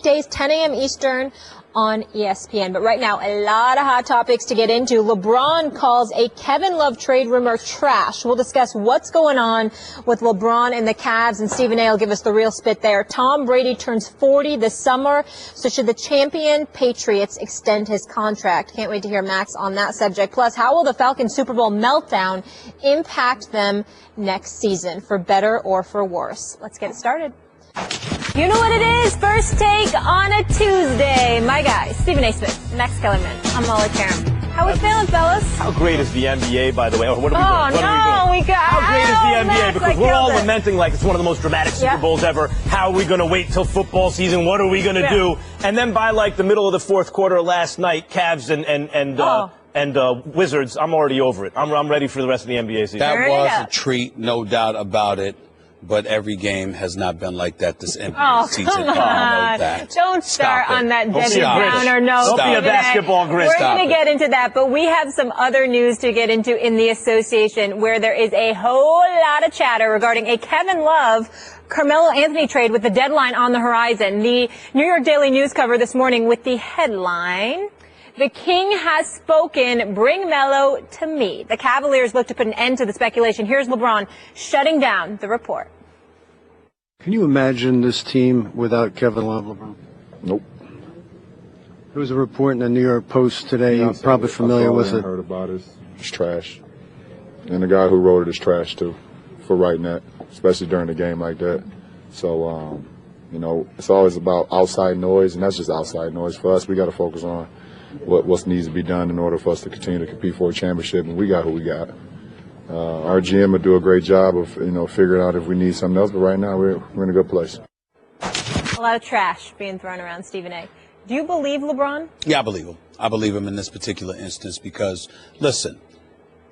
Days, 10 a.m. Eastern on ESPN. But right now, a lot of hot topics to get into. LeBron calls a Kevin Love trade rumor trash. We'll discuss what's going on with LeBron and the Cavs, and Stephen A will give us the real spit there. Tom Brady turns 40 this summer, so should the champion Patriots extend his contract? Can't wait to hear Max on that subject. Plus, how will the Falcons Super Bowl meltdown impact them next season, for better or for worse? Let's get it started. You know what it is? First take on a Tuesday. My guys, Stephen A. Smith, Max Kellerman. I'm Molly Qerim. How we feeling, fellas? How great is the NBA, by the way? What are we doing? How great is the NBA? Because we're all lamenting like it's one of the most dramatic Super Bowls ever. How are we going to wait till football season? What are we going to do? And then by like the middle of the fourth quarter last night, Cavs and Wizards, I'm already over it. I'm ready for the rest of the NBA season. That was a treat, no doubt about it. But every game has not been like that this NBA season. Come on. Don't start on that Debbie Downer note. Don't be a basketball grit. We're going to get into that, but we have some other news to get into in the association, where there is a whole lot of chatter regarding a Kevin Love Carmelo Anthony trade with the deadline on the horizon. The New York Daily News cover this morning with the headline, "The King has spoken, bring Melo to me." The Cavaliers look to put an end to the speculation. Here's LeBron shutting down the report. Can you imagine this team without Kevin Love, LeBron? Nope. There was a report in the New York Post today. You're probably familiar with it. Heard about it. It's trash. And the guy who wrote it is trash, too, for writing that, especially during a game like that. So, you know, it's always about outside noise, and that's just outside noise. For us, we got to focus on what needs to be done in order for us to continue to compete for a championship, and we got who we got. Our GM will do a great job of, figuring out if we need something else, but right now we're in a good place. A lot of trash being thrown around, Stephen A. Do you believe LeBron? Yeah, I believe him. I believe him in this particular instance because, listen,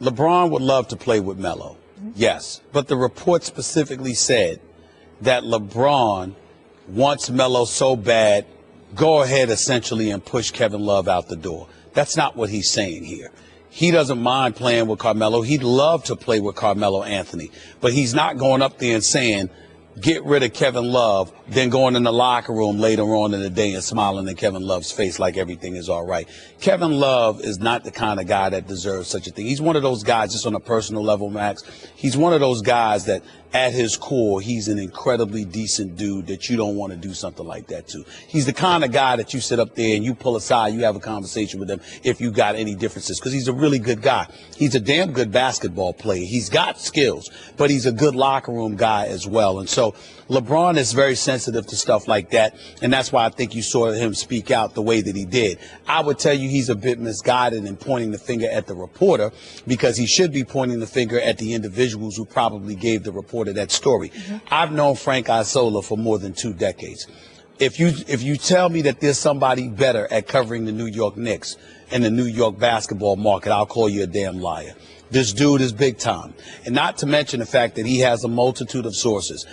LeBron would love to play with Melo, yes, but the report specifically said that LeBron wants Melo so bad, go ahead essentially and push Kevin Love out the door. That's not what he's saying here. He doesn't mind playing with Carmelo. He'd love to play with Carmelo Anthony, but he's not going up there and saying, get rid of Kevin Love, then going in the locker room later on in the day and smiling in Kevin Love's face like everything is all right. Kevin Love is not the kind of guy that deserves such a thing. He's one of those guys, just on a personal level, Max, he's one of those guys that at his core, he's an incredibly decent dude that you don't want to do something like that to. He's the kind of guy that you sit up there and you pull aside, you have a conversation with him if you got any differences, because he's a really good guy. He's a damn good basketball player. He's got skills, but he's a good locker room guy as well. And so LeBron is very sensitive to stuff like that, and that's why I think you saw him speak out the way that he did. I would tell you he's a bit misguided in pointing the finger at the reporter, because he should be pointing the finger at the individuals who probably gave the reporter that story. I've known Frank Isola for more than 2 decades. If you tell me that there's somebody better at covering the New York Knicks and the New York basketball market, I'll call you a damn liar. This dude is big time. And not to mention the fact that he has a multitude of sources.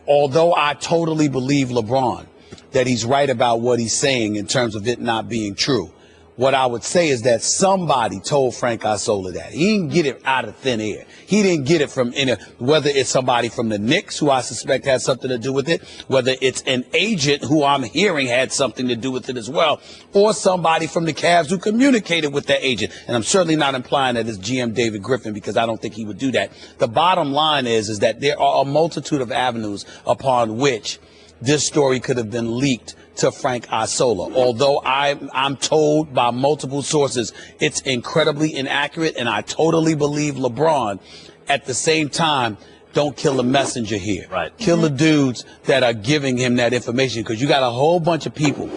Although I totally believe LeBron that he's right about what he's saying in terms of it not being true, what I would say is that somebody told Frank Isola that. He didn't get it out of thin air. He didn't get it from whether it's somebody from the Knicks, who I suspect had something to do with it, whether it's an agent who I'm hearing had something to do with it as well, or somebody from the Cavs who communicated with that agent. And I'm certainly not implying that it's GM David Griffin, because I don't think he would do that. The bottom line is that there are a multitude of avenues upon which this story could have been leaked to Frank Isola. Although I'm told by multiple sources it's incredibly inaccurate, and I totally believe LeBron. At the same time, don't kill the messenger here. Right. Kill the dudes that are giving him that information, because you got a whole bunch of people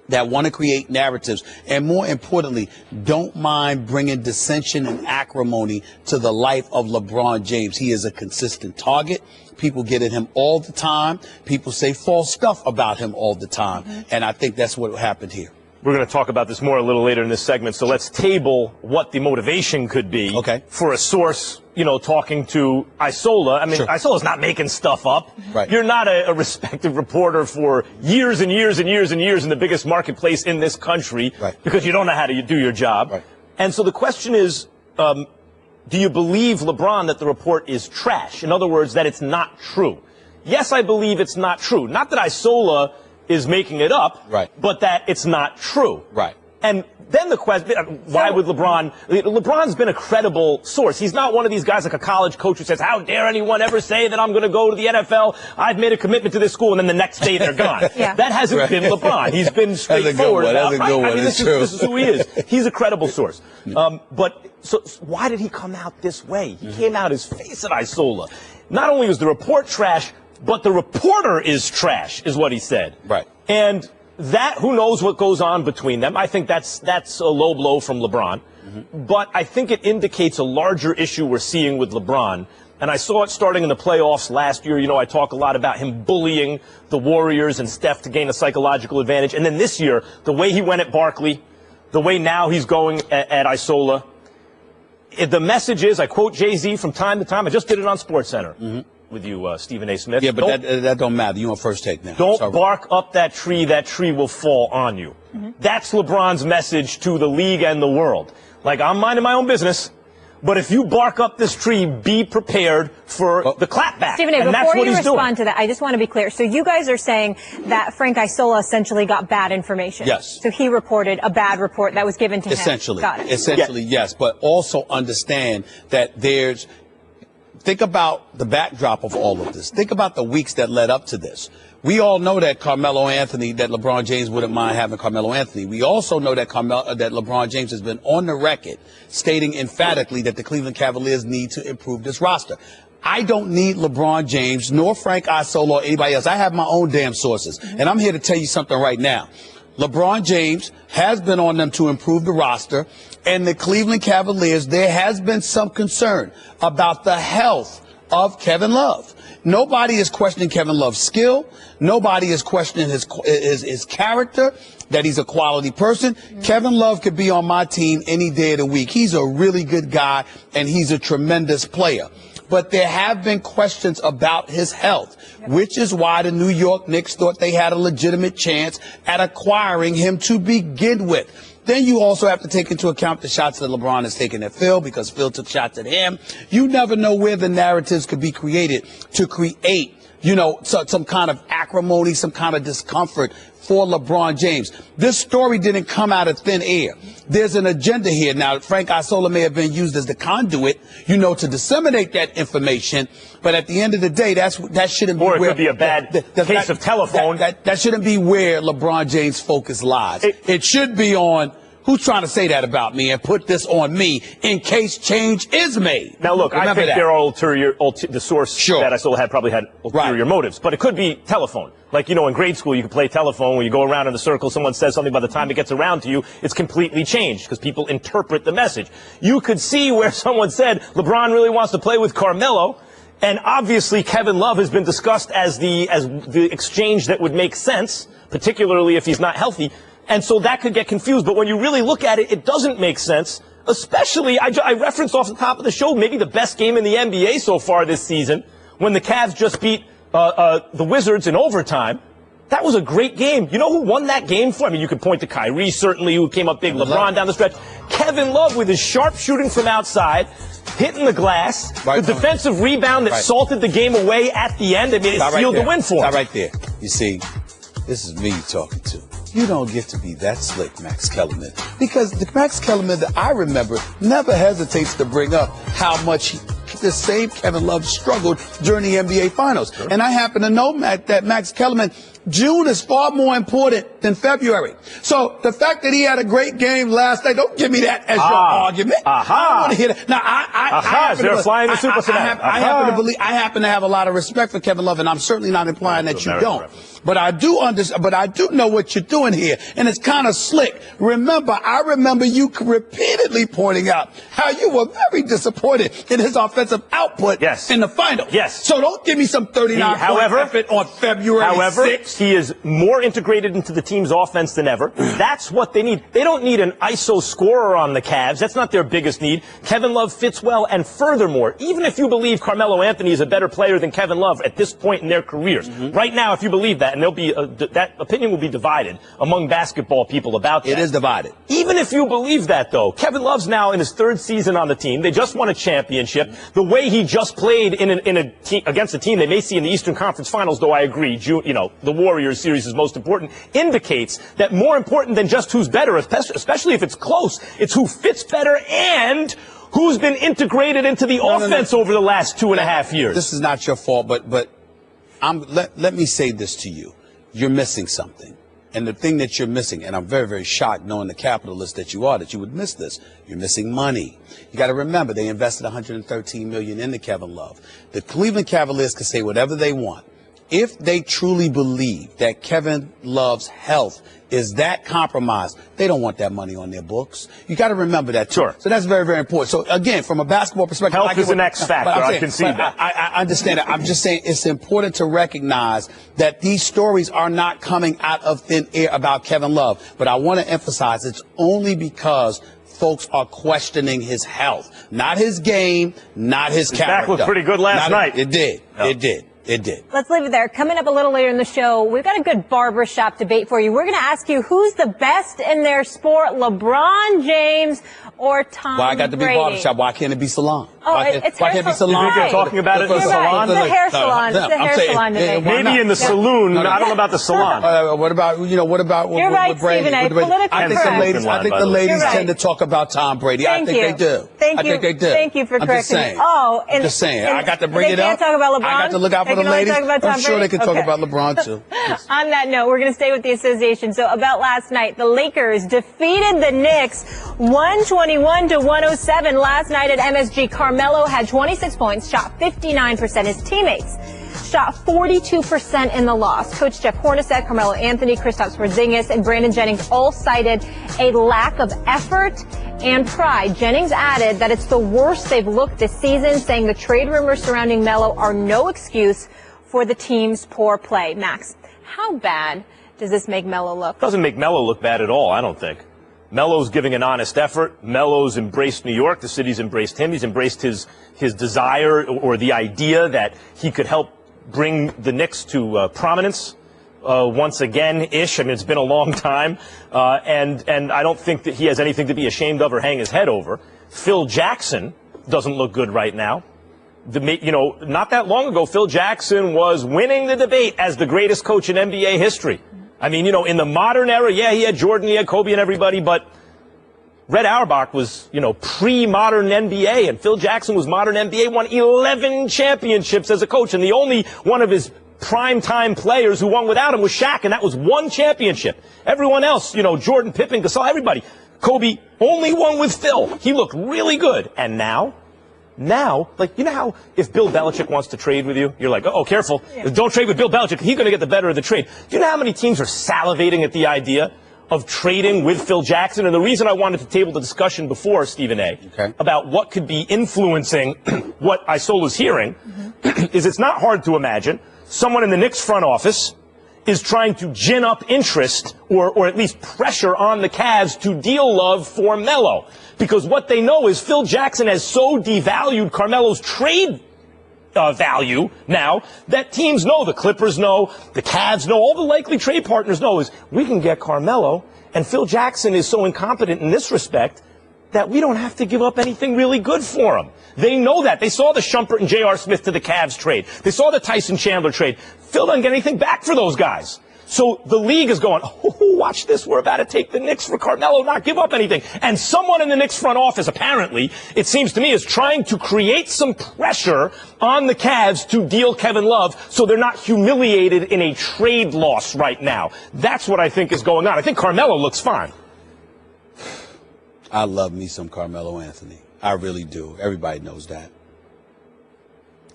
that want to create narratives, and more importantly, don't mind bringing dissension and acrimony to the life of LeBron James. He is a consistent target. People get at him all the time. People say false stuff about him all the time. And I think that's what happened here. We're going to talk about this more a little later in this segment, so let's table what the motivation could be for a source, talking to Isola. I mean, Isola's not making stuff up. Right. You're not a respected reporter for years and years and years and years in the biggest marketplace in this country, because you don't know how to do your job. Right. And so the question is, do you believe, LeBron, that the report is trash? In other words, that it's not true. Yes, I believe it's not true. Not that Isola is making it up, right, but that it's not true. Right. And then the question, why would LeBron's been a credible source. He's not one of these guys like a college coach who says, how dare anyone ever say that I'm going to go to the NFL? I've made a commitment to this school, and then the next day they're gone. Yeah. That hasn't been LeBron. He's been straightforward about, right? I mean, this is who he is. He's a credible source. So why did he come out this way? He came out his face at Isola. Not only was the report trash, but the reporter is trash, is what he said. Right. And that, who knows what goes on between them. I think that's a low blow from LeBron. But I think it indicates a larger issue we're seeing with LeBron. And I saw it starting in the playoffs last year. You know, I talk a lot about him bullying the Warriors and Steph to gain a psychological advantage. And then this year, the way he went at Barkley, the way now he's going at Isola, the message is, I quote Jay-Z from time to time. I just did it on SportsCenter. With you, Stephen A. Smith. Yeah, but that don't matter. You on First Take now. Don't bark up that tree will fall on you. That's LeBron's message to the league and the world. Like, I'm minding my own business, but if you bark up this tree, be prepared for the clapback. Stephen A., and before you respond to that, I just want to be clear. So you guys are saying that Frank Isola essentially got bad information. Yes. So he reported a bad report that was given to him. Essentially. Got it. Essentially, yes. But also understand that think about the backdrop of all of this. Think about the weeks that led up to this. We all know that Carmelo Anthony, that LeBron James wouldn't mind having Carmelo Anthony. We also know that that LeBron James has been on the record stating emphatically that the Cleveland Cavaliers need to improve this roster. I don't need LeBron James nor Frank Isola or anybody else. I have my own damn sources. And I'm here to tell you something right now. LeBron James has been on them to improve the roster, and the Cleveland Cavaliers, there has been some concern about the health of Kevin Love. Nobody is questioning Kevin Love's skill. Nobody is questioning his character, that he's a quality person. Kevin Love could be on my team any day of the week. He's a really good guy, and he's a tremendous player. But there have been questions about his health, which is why the New York Knicks thought they had a legitimate chance at acquiring him to begin with. Then you also have to take into account the shots that LeBron has taken at Phil, because Phil took shots at him. You never know where the narratives could be created to create, some kind of acrimony, some kind of discomfort for LeBron James. This story didn't come out of thin air. There's an agenda here. Now, Frank Isola may have been used as the conduit, to disseminate that information. But at the end of the day, that shouldn't be where... Or it where, could be a bad case of telephone. That shouldn't be where LeBron James' focus lies. It should be on who's trying to say that about me and put this on me in case change is made. Now, look, I think there are the source that Isola had probably had ulterior motives. But it could be telephone. Like, in grade school, you could play telephone where you go around in a circle, someone says something, by the time it gets around to you, it's completely changed because people interpret the message. You could see where someone said, LeBron really wants to play with Carmelo, and obviously Kevin Love has been discussed as the exchange that would make sense, particularly if he's not healthy. And so that could get confused. But when you really look at it, it doesn't make sense. Especially, I referenced off the top of the show, maybe the best game in the NBA so far this season, when the Cavs just beat the Wizards in overtime. That was a great game. You know who won that game for? I mean, you could point to Kyrie, certainly, who came up big, LeBron down the stretch. Kevin Love with his sharp shooting from outside, hitting the glass, the defensive rebound that salted the game away at the end. I mean, it sealed the win for him. Stop right there. You see, this is me talking to. You don't get to be that slick, Max Kellerman. Because the Max Kellerman that I remember never hesitates to bring up how much the same Kevin Love struggled during the NBA Finals. Sure. And I happen to know, Matt, that Max Kellerman, June is far more important than February. So the fact that he had a great game last night, don't give me that as your argument. I don't want to hear that. Now, I happen to have a lot of respect for Kevin Love, and I'm certainly not implying that you don't. But I do understand, but I do know what you're doing here, and it's kind of slick. I remember you repeatedly pointing out how you were very disappointed in his offensive output in the final. Yes. So don't give me some 39-point effort on February 6th. He is more integrated into the team's offense than ever. That's what they need. They don't need an ISO scorer on the Cavs. That's not their biggest need. Kevin Love fits well, and furthermore, even if you believe Carmelo Anthony is a better player than Kevin Love at this point in their careers, right now, if you believe that, and there'll be that opinion will be divided among basketball people about that. It is divided. Even if you believe that, though, Kevin Love's now in his third season on the team. They just won a championship. The way he just played against a team they may see in the Eastern Conference Finals, though I agree, the Warriors series is most important, indicates that more important than just who's better, especially if it's close, it's who fits better and who's been integrated into the offense over the last 2.5 years. This is not your fault, but let me say this to you. You're missing something. And the thing that you're missing, and I'm very, very shocked knowing the capitalist that you are, that you would miss this. You're missing money. You got to remember, they invested $113 million into Kevin Love. The Cleveland Cavaliers can say whatever they want. If they truly believe that Kevin Love's health is that compromised, they don't want that money on their books. You got to remember that too. Sure. So that's very, very important. So again, from a basketball perspective, health is an X factor. I can see that. I understand that. I'm just saying it's important to recognize that these stories are not coming out of thin air about Kevin Love. But I want to emphasize it's only because folks are questioning his health, not his game, not his character. Back looked pretty good last night. It did. No. It did. It did. Let's leave it there. Coming up a little later in the show, we've got a good barbershop debate for you. We're going to ask you who's the best in their sport, LeBron James or Tom Brady. Why I got to be barbershop? Why can't it be salon? Oh, it's why can't it be salon? You think they're talking about it in the salon? It's a hair salon. It's a hair salon debate. Maybe in the saloon. I don't know about the salon. What about You're right, Brady? Stephen A. I think the ladies tend to talk about Tom Brady. I think they do. Thank you. I think they do. Thank you for correcting me. Oh, I'm just saying. I got to bring it up. They can't talk about LeBron. I got to look out for the ladies. I'm sure they can talk about LeBron too. On that note, we're going to stay with the association. So about last night, the Lakers defeated the Knicks 121-107 last night at MSG. Carmelo had 26 points, shot 59%. His teammates shot 42% in the loss. Coach Jeff Hornacek, Carmelo Anthony, Kristaps Porzingis, and Brandon Jennings all cited a lack of effort and pride. Jennings added that it's the worst they've looked this season, saying the trade rumors surrounding Melo are no excuse for the team's poor play. Max, how bad does this make Melo look? Doesn't make Melo look bad at all, I don't think. Melo's giving an honest effort. Melo's embraced New York. The city's embraced him. He's embraced his desire or the idea that he could help bring the Knicks to prominence once again-ish. I mean, it's been a long time. And I don't think that he has anything to be ashamed of or hang his head over. Phil Jackson doesn't look good right now. Not that long ago, Phil Jackson was winning the debate as the greatest coach in NBA history. I mean, in the modern era, yeah, he had Jordan, he had Kobe and everybody, but Red Auerbach was, pre-modern NBA, and Phil Jackson was modern NBA, won 11 championships as a coach, and the only one of his primetime players who won without him was Shaq, and that was one championship. Everyone else, Jordan, Pippen, Gasol, everybody. Kobe only won with Phil. He looked really good. And now, how if Bill Belichick wants to trade with you, you're like, oh, careful. Yeah. Don't trade with Bill Belichick. He's going to get the better of the trade. Do you know how many teams are salivating at the idea of trading with Phil Jackson? And the reason I wanted to table the discussion before, Stephen A., about what could be influencing what Isola's hearing is it's not hard to imagine someone in the Knicks front office is trying to gin up interest or at least pressure on the Cavs to deal Love for Melo. Because what they know is Phil Jackson has so devalued Carmelo's trade value now that teams know, the Clippers know, the Cavs know, all the likely trade partners know is we can get Carmelo, and Phil Jackson is so incompetent in this respect that we don't have to give up anything really good for him. They know that. They saw the Shumpert and J.R. Smith to the Cavs trade. They saw the Tyson Chandler trade. Phil doesn't get anything back for those guys. So the league is going, oh, watch this. We're about to take the Knicks for Carmelo, not give up anything. And someone in the Knicks front office, apparently, it seems to me, is trying to create some pressure on the Cavs to deal Kevin Love so they're not humiliated in a trade loss right now. That's what I think is going on. I think Carmelo looks fine. I love me some Carmelo Anthony. I really do. Everybody knows that.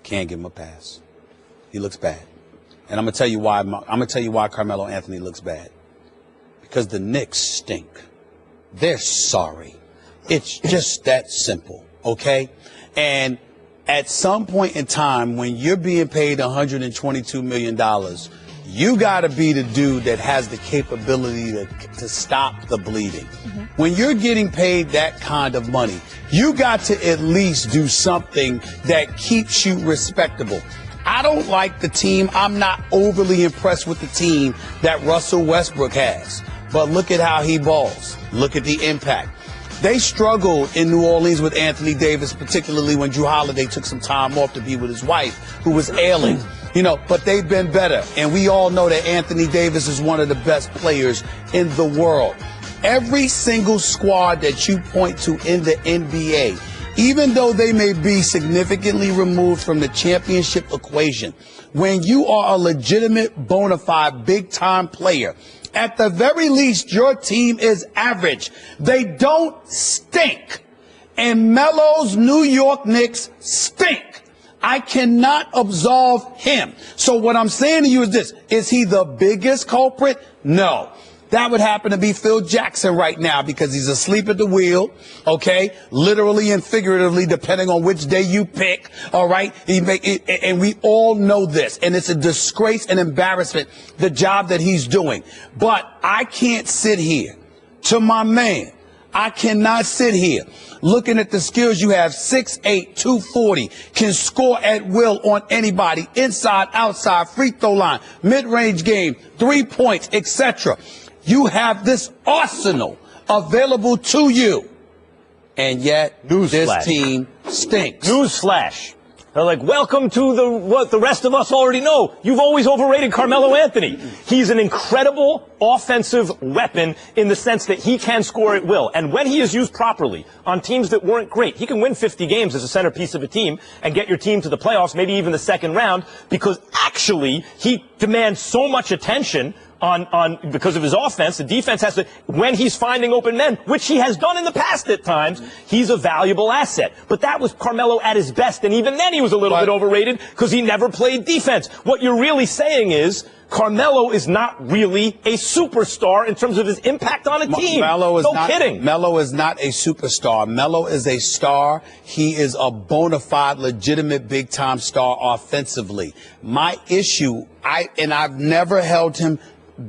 Can't give him a pass. He looks bad. And I'm going to tell you why. I'm going to tell you why Carmelo Anthony looks bad. Because the Knicks stink. They're sorry. It's just that simple, okay? And at some point in time, when you're being paid $122 million, you got to be the dude that has the capability to stop the bleeding. When you're getting paid that kind of money, you got to at least do something that keeps you respectable. I don't like the team. I'm not overly impressed with the team that Russell Westbrook has. But look at how he balls. Look at the impact. They struggled in New Orleans with Anthony Davis, particularly when Drew Holiday took some time off to be with his wife, who was ailing. but they've been better. And we all know that Anthony Davis is one of the best players in the world. Every single squad that you point to in the NBA, even though they may be significantly removed from the championship equation, when you are a legitimate, bona fide, big-time player, at the very least, your team is average. They don't stink. And Melo's New York Knicks stink. I cannot absolve him. So what I'm saying to you is this. Is he the biggest culprit? No. That would happen to be Phil Jackson right now because he's asleep at the wheel, okay? Literally and figuratively, depending on which day you pick, all right? And we all know this, and it's a disgrace and embarrassment, the job that he's doing. But I can't sit here. To my man, I cannot sit here looking at the skills you have, 6'8", 240, can score at will on anybody, inside, outside, free throw line, mid-range game, 3 points, etc. You have this arsenal available to you, and yet this team stinks. Newsflash. They're like, welcome to what the rest of us already know. You've always overrated Carmelo Anthony. He's an incredible offensive weapon in the sense that he can score at will. And when he is used properly on teams that weren't great, he can win 50 games as a centerpiece of a team and get your team to the playoffs, maybe even the second round, because actually he demands so much attention because of his offense. The defense has to, when he's finding open men, which he has done in the past at times, he's a valuable asset. But that was Carmelo at his best, and even then he was a little bit overrated because he never played defense. What you're really saying is Carmelo is not really a superstar in terms of his impact on a team. Kidding. Melo is not a superstar. Melo is a star. He is a bona fide, legitimate, big-time star offensively. My issue, I've never held him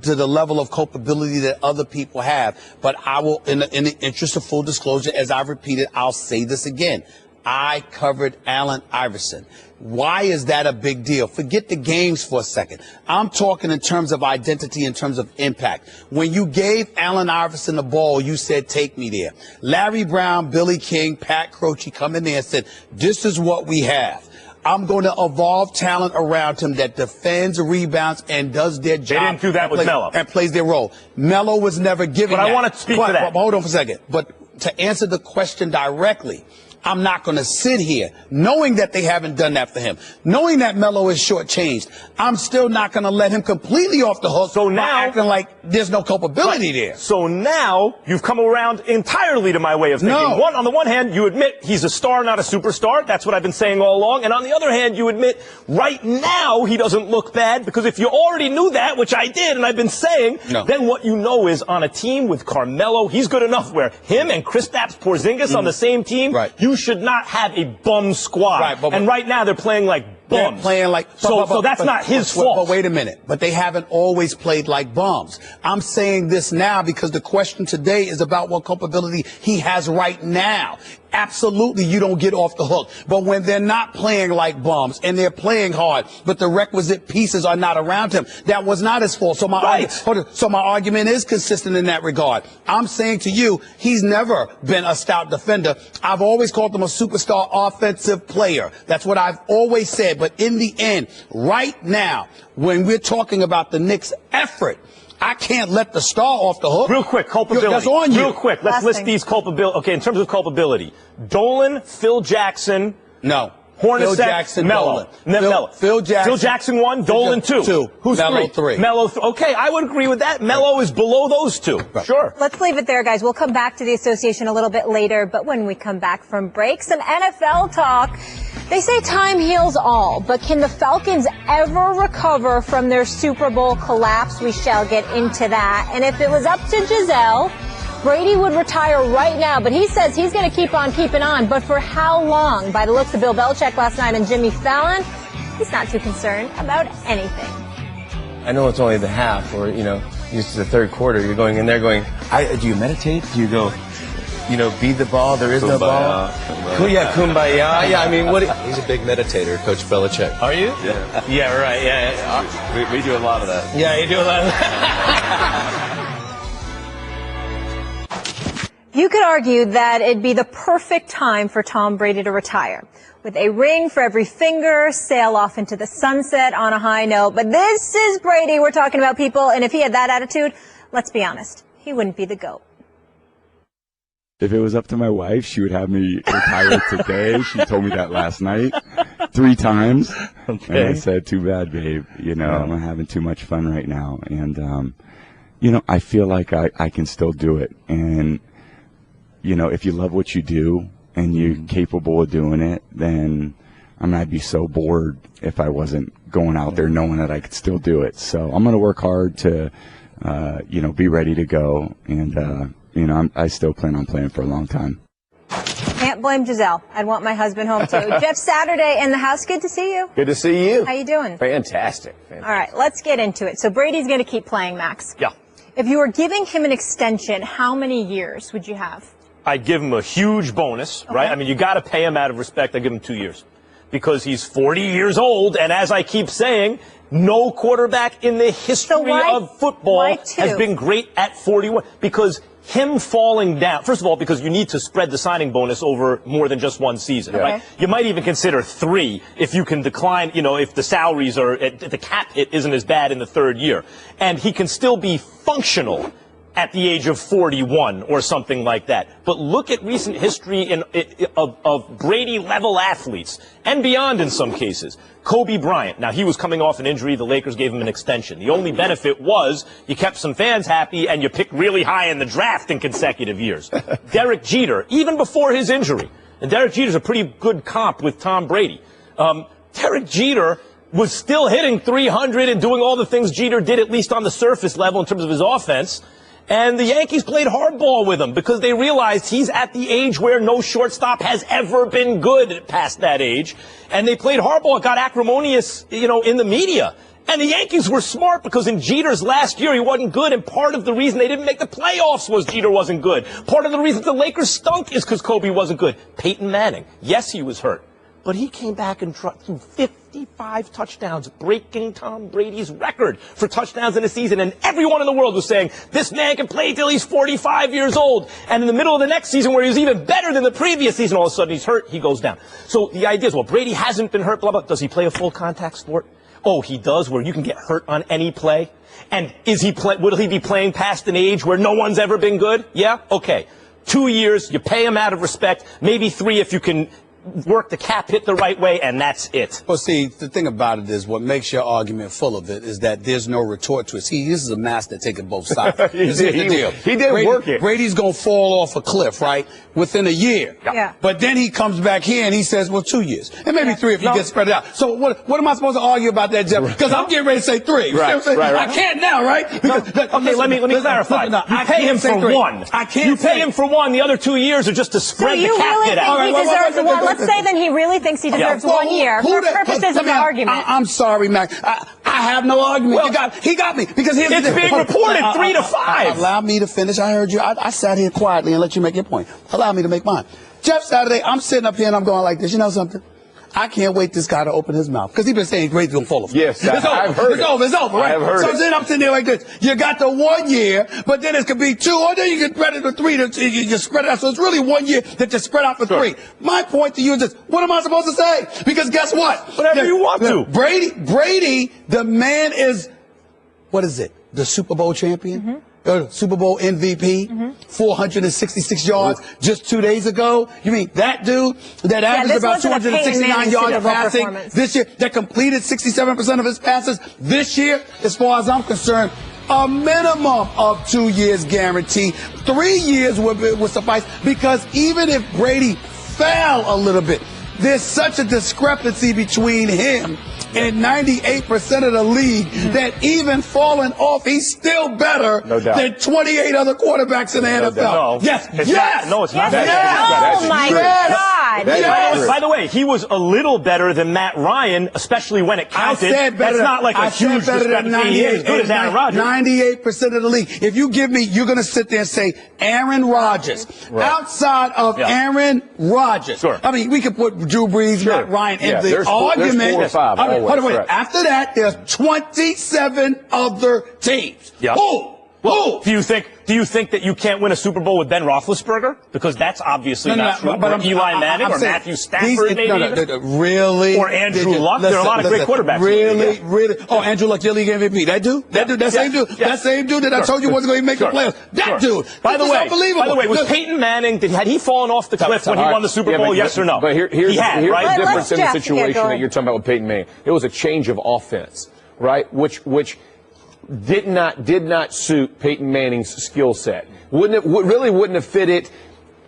to the level of culpability that other people have, but I will, in the interest of full disclosure, as I've repeated, I'll say this again. I covered Allen Iverson. Why is that a big deal? Forget the games for a second. I'm talking in terms of identity, in terms of impact. When you gave Allen Iverson the ball, you said, take me there. Larry Brown, Billy King, Pat Croce come in there and said, this is what we have. I'm going to evolve talent around him that defends, rebounds, and does their job. They didn't do that with Melo. And plays their role. Melo was never given that. But I want to speak to that. Hold on for a second. But to answer the question directly, I'm not going to sit here knowing that they haven't done that for him, knowing that Melo is shortchanged. I'm still not going to let him completely off the hook. So now, by acting like there's no culpability there. So now you've come around entirely to my way of thinking. No. On the one hand, you admit he's a star, not a superstar. That's what I've been saying all along. And on the other hand, you admit right now he doesn't look bad, because if you already knew that, which I did, and I've been saying, then what you know is on a team with Carmelo, he's good enough where him and Kristaps Porzingis on the same team, you should not have a bum squad. And right now they're playing like bums. They're playing like, so that's not his fault. But wait a minute. But they haven't always played like bums. I'm saying this now because the question today is about what culpability he has right now. Absolutely, you don't get off the hook. But when they're not playing like bums and they're playing hard, but the requisite pieces are not around him, that was not his fault. So my argument is consistent in that regard. I'm saying to you, he's never been a stout defender. I've always called him a superstar offensive player. That's what I've always said. But in the end, right now, when we're talking about the Knicks' effort, I can't let the star off the hook. Real quick, culpability. That's on you. Real quick, let's list these culpability. Okay, in terms of culpability, Dolan, Phil Jackson. No. Hornacek, Phil Jackson, Melo. Dolan. Phil Jackson 1, Dolan 2. Who's Melo 3? Melo 3. Okay, I would agree with that. Melo is below those two. Right. Sure. Let's leave it there, guys. We'll come back to the association a little bit later, but when we come back from break, some NFL talk. They say time heals all, but can the Falcons ever recover from their Super Bowl collapse? We shall get into that. And if it was up to Giselle, Brady would retire right now, but he says he's going to keep on keeping on. But for how long? By the looks of Bill Belichick last night and Jimmy Fallon, he's not too concerned about anything. I know it's only the half, or, it's the third quarter. You're going in there going, do you meditate? Do you go, beat the ball, there is no ball? Kumbaya. Kumbaya. Yeah, I mean, he's a big meditator, Coach Belichick. Are you? Yeah. Yeah, right, yeah. We do a lot of that. Yeah, you do a lot of that. You could argue that it'd be the perfect time for Tom Brady to retire. With a ring for every finger, sail off into the sunset on a high note. But this is Brady we're talking about, people, and if he had that attitude, let's be honest, he wouldn't be the GOAT. If it was up to my wife, she would have me retire today. She told me that last night 3 times. Okay. And I said, too bad, babe. You know, I'm having too much fun right now. And, you know, I feel like I can still do it. And, you know, if you love what you do and you're capable of doing it, then I'd be so bored if I wasn't going out there knowing that I could still do it. So I'm going to work hard to, you know, be ready to go. And, you know, I still plan on playing for a long time. Can't blame Giselle. I'd want my husband home, too. Jeff Saturday in the house. Good to see you. Good to see you. How you doing? Fantastic. All right, let's get into it. So Brady's going to keep playing, Max. Yeah. If you were giving him an extension, how many years would you have? I'd give him a huge bonus, right? I mean, you got to pay him out of respect. I'd give him 2 years because he's 40 years old. And as I keep saying, no quarterback in the history of football has been great at 41 because him falling down, first of all, because you need to spread the signing bonus over more than just one season, right? You might even consider 3 if you can decline, you know, if the salaries are, the cap hit isn't as bad in the 3rd year. And he can still be functional at the age of 41 or something like that. But look at recent history of Brady-level athletes, and beyond in some cases. Kobe Bryant. Now, he was coming off an injury. The Lakers gave him an extension. The only benefit was you kept some fans happy and you picked really high in the draft in consecutive years. Derek Jeter, even before his injury. And Derek Jeter's a pretty good comp with Tom Brady. Derek Jeter was still hitting 300 and doing all the things Jeter did, at least on the surface level in terms of his offense. And the Yankees played hardball with him because they realized he's at the age where no shortstop has ever been good past that age. And they played hardball. It got acrimonious, you know, in the media. And the Yankees were smart because in Jeter's last year, he wasn't good. And part of the reason they didn't make the playoffs was Jeter wasn't good. Part of the reason the Lakers stunk is because Kobe wasn't good. Peyton Manning, yes, he was hurt. But he came back and threw 55 touchdowns, breaking Tom Brady's record for touchdowns in a season. And everyone in the world was saying, this man can play till he's 45 years old. And in the middle of the next season, where he was even better than the previous season, all of a sudden he's hurt, he goes down. So the idea is, well, Brady hasn't been hurt, blah, blah. Does he play a full contact sport? Oh, he does, where you can get hurt on any play. And will he be playing past an age where no one's ever been good? Yeah? Okay. 2 years, you pay him out of respect, maybe 3 if you can work the cap hit the right way, and that's it. Well, see, the thing about it is what makes your argument full of it is that there's no retort to it. See, this is a master taking both sides. Here's the deal. He did work it. Brady's going to fall off a cliff, right, within a year. Yeah. But then he comes back here and he says, well, 2 years. And maybe 3 if you get spread out. So what am I supposed to argue about that, Jeff? Because I'm getting ready to say 3. Right. I can't now, right? Because, okay, let me clarify. You pay him for 1. I can't You pay him for 1. The other 2 years are just to spread the cap hit out. So you really think he deserves 1? Let's say then he really thinks he deserves 1 year for purposes of the argument. I'm sorry, Max. I have no argument. Well, he got me. Because here's it's being reported 3 to 5. Allow me to finish. I heard you. I sat here quietly and let you make your point. Allow me to make mine. Jeff Saturday, I'm sitting up here and I'm going like this. You know something? I can't wait this guy to open his mouth. Because he's been saying Brady's going to fall off. Yes, I've heard it. It's over, right? I have heard so then I'm sitting there like this. You got the 1 year, but then it could be 2, or then you can spread it to 3. You just spread it out. So it's really 1 year that you spread out for 3. My point to you is this. What am I supposed to say? Because guess what? Whatever you want to. Brady, the man is, what is it? The Super Bowl champion? Super Bowl MVP, 466 yards just 2 days ago. You mean that dude that averaged about 269 yards of passing this year, that completed 67% of his passes this year, as far as I'm concerned, a minimum of 2 years guaranteed. 3 years would suffice, because even if Brady fell a little bit, there's such a discrepancy between him and 98% of the league that even falling off, he's still better than 28 other quarterbacks in the NFL. No. Yes. No, it's not. Oh, my God. By the way, he was a little better than Matt Ryan, especially when it counted. That's not like a huge discrepancy. He is as good as Aaron Rodgers. 98% of the league. If you give me, you're going to sit there and say Aaron Rodgers. Outside of Aaron Rodgers. Sure. I mean, we could put Drew Brees, Matt Ryan in the argument. There's 4 or 5. Wait. After that, there's 27 other teams. Yep. Who Well, do you think that you can't win a Super Bowl with Ben Roethlisberger? Because that's obviously not true. Or Eli Manning or Matthew Stafford, maybe. Really? Or Andrew Luck. There are a lot of great quarterbacks. Really? Oh, Andrew Luck, League MVP. That dude? That same dude? That same dude that I told you wasn't going to make the playoffs. That dude. By the way, was Peyton Manning, had he fallen off the cliff when he won the Super Bowl, yes or no? But here's the difference in the situation that you're talking about with Peyton Manning. It was a change of offense, right? Which did not suit Peyton Manning's skill set. Wouldn't have fit it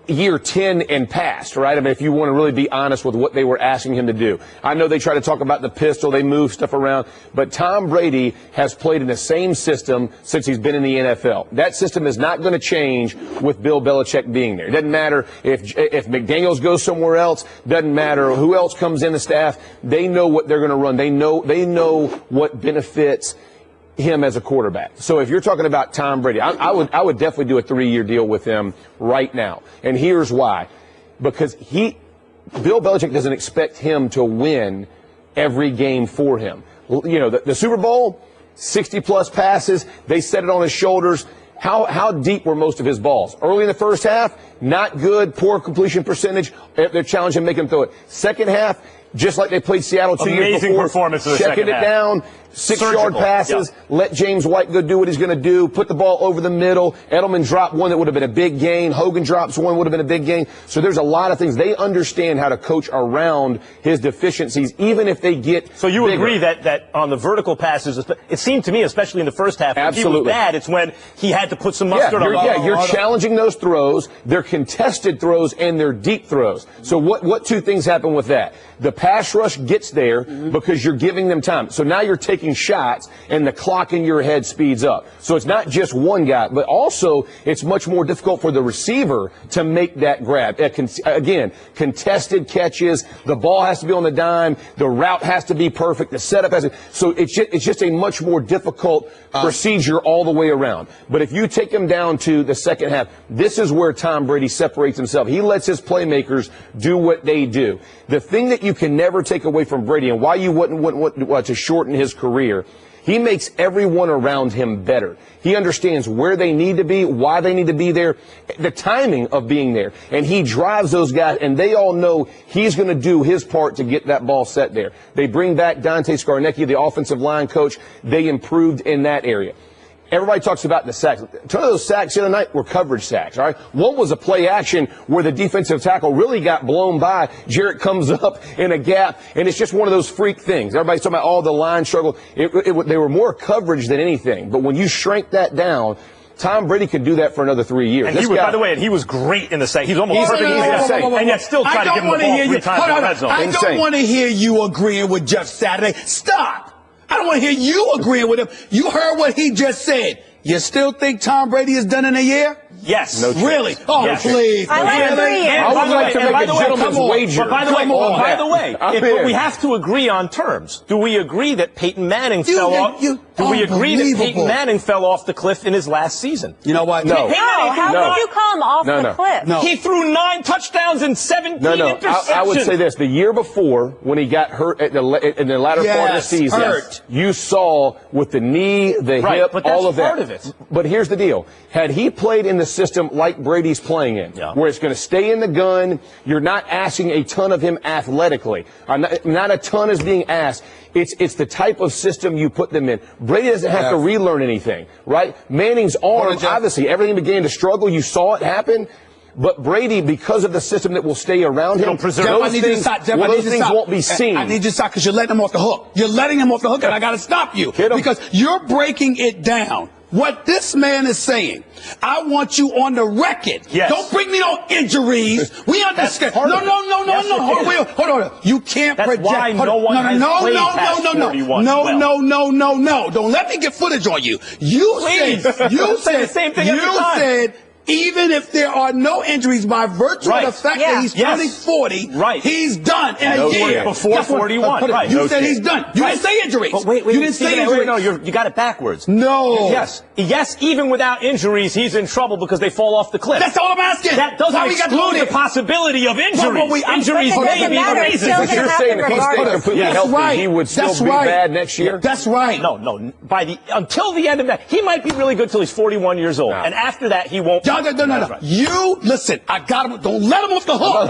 year 10 and past, right? I mean, if you want to really be honest with what they were asking him to do. I know they try to talk about the pistol, they move stuff around, but Tom Brady has played in the same system since he's been in the NFL. That system is not going to change with Bill Belichick being there. It doesn't matter if McDaniels goes somewhere else, doesn't matter who else comes in the staff. They know what they're going to run. They know what benefits him as a quarterback. So if you're talking about Tom Brady, I would definitely do a 3-year deal with him right now. And here's why. Because Bill Belichick doesn't expect him to win every game for him. You know, the Super Bowl, 60-plus passes, they set it on his shoulders. How deep were most of his balls? Early in the first half, not good, poor completion percentage. They're challenging him, make him throw it. Second half, just like they played Seattle 2 years before. Amazing performance in the second half. Checking it down, 6-yard passes, let James White go do what he's going to do, put the ball over the middle. Edelman dropped one that would have been a big gain. Hogan drops one, would have been a big gain. So there's a lot of things. They understand how to coach around his deficiencies, even if they get So you bigger. agree that on the vertical passes, it seemed to me, especially in the first half, when Absolutely. he was bad, it's when he had to put some mustard on the ball. You're challenging those throws. They're contested throws and they're deep throws. So what two things happen with that? The pass rush gets there because you're giving them time. So now you're taking shots and the clock in your head speeds up. So it's not just one guy, but also it's much more difficult for the receiver to make that grab. Again, contested catches. The ball has to be on the dime. The route has to be perfect. The setup has to. So it's just a much more difficult procedure all the way around. But if you take him down to the second half, this is where Tom Brady separates himself. He lets his playmakers do what they do. The thing that you can never take away from Brady and why you wouldn't want to shorten his career, he makes everyone around him better. He understands where they need to be, why they need to be there, the timing of being there. And he drives those guys, and they all know he's going to do his part to get that ball set there. They bring back Dante Scarnecchia, the offensive line coach. They improved in that area. Everybody talks about the sacks. 2 of those sacks the other night were coverage sacks, all right? One was a play action where the defensive tackle really got blown by. Jarrett comes up in a gap, and it's just one of those freak things. Everybody's talking about all the line struggle. They were more coverage than anything. But when you shrink that down, Tom Brady could do that for another 3 years. And by the way, he was great in the second. He's almost perfect in the second. And yet still try to give him the ball 3 times in the red zone. I don't want to hear you agreeing with Jeff Saturday. Stop! I don't want to hear you agreeing with him. You heard what he just said. You still think Tom Brady is done in a year? Yes. No really? Oh, yes. Please. I agree. I would like to make a gentleman's wager. By the way, we have to agree on terms. Do we agree that Peyton Manning fell off? Do we agree that Peyton Manning fell off the cliff in his last season? You know what? No. How could you call him off the cliff? No. He threw 9 touchdowns and 17 interceptions. I would say this. The year before, when he got hurt in the latter part of the season, you saw with the knee, the hip, all of that. Part of it. But here's the deal. Had he played in the system like Brady's playing in, where it's going to stay in the gun, you're not asking a ton of him athletically. Not a ton is being asked. It's the type of system you put them in. Brady doesn't have to relearn anything, right? Manning's arm, obviously, everything began to struggle. You saw it happen. But Brady, because of the system that will stay around him, those things won't be seen. I need you to stop because you're letting him off the hook. You're letting him off the hook, and I got to stop you because you're breaking it down. What this man is saying, I want you on the record. Yes. Don't bring me no injuries. We understand. No. Hold on. You can't project. Why no one has played past 41. No. Don't let me get footage on you. You said even if there are no injuries, by virtue of the fact that he's turning 40, he's done in a year. Before 41. Right. You said he's done. You didn't say injuries. But wait, you didn't say injuries. No, you got it backwards. No. Yes, even without injuries, he's in trouble because they fall off the cliff. That's all I'm asking. That doesn't exclude the possibility of injuries. Injuries may be the reason. But you're saying if he stayed completely healthy, he would still be bad next year? That's right. No. Until the end of that, he might be really good till he's 41 years old. And after that, he won't. No. You, listen, I got him. Don't let him off the hook.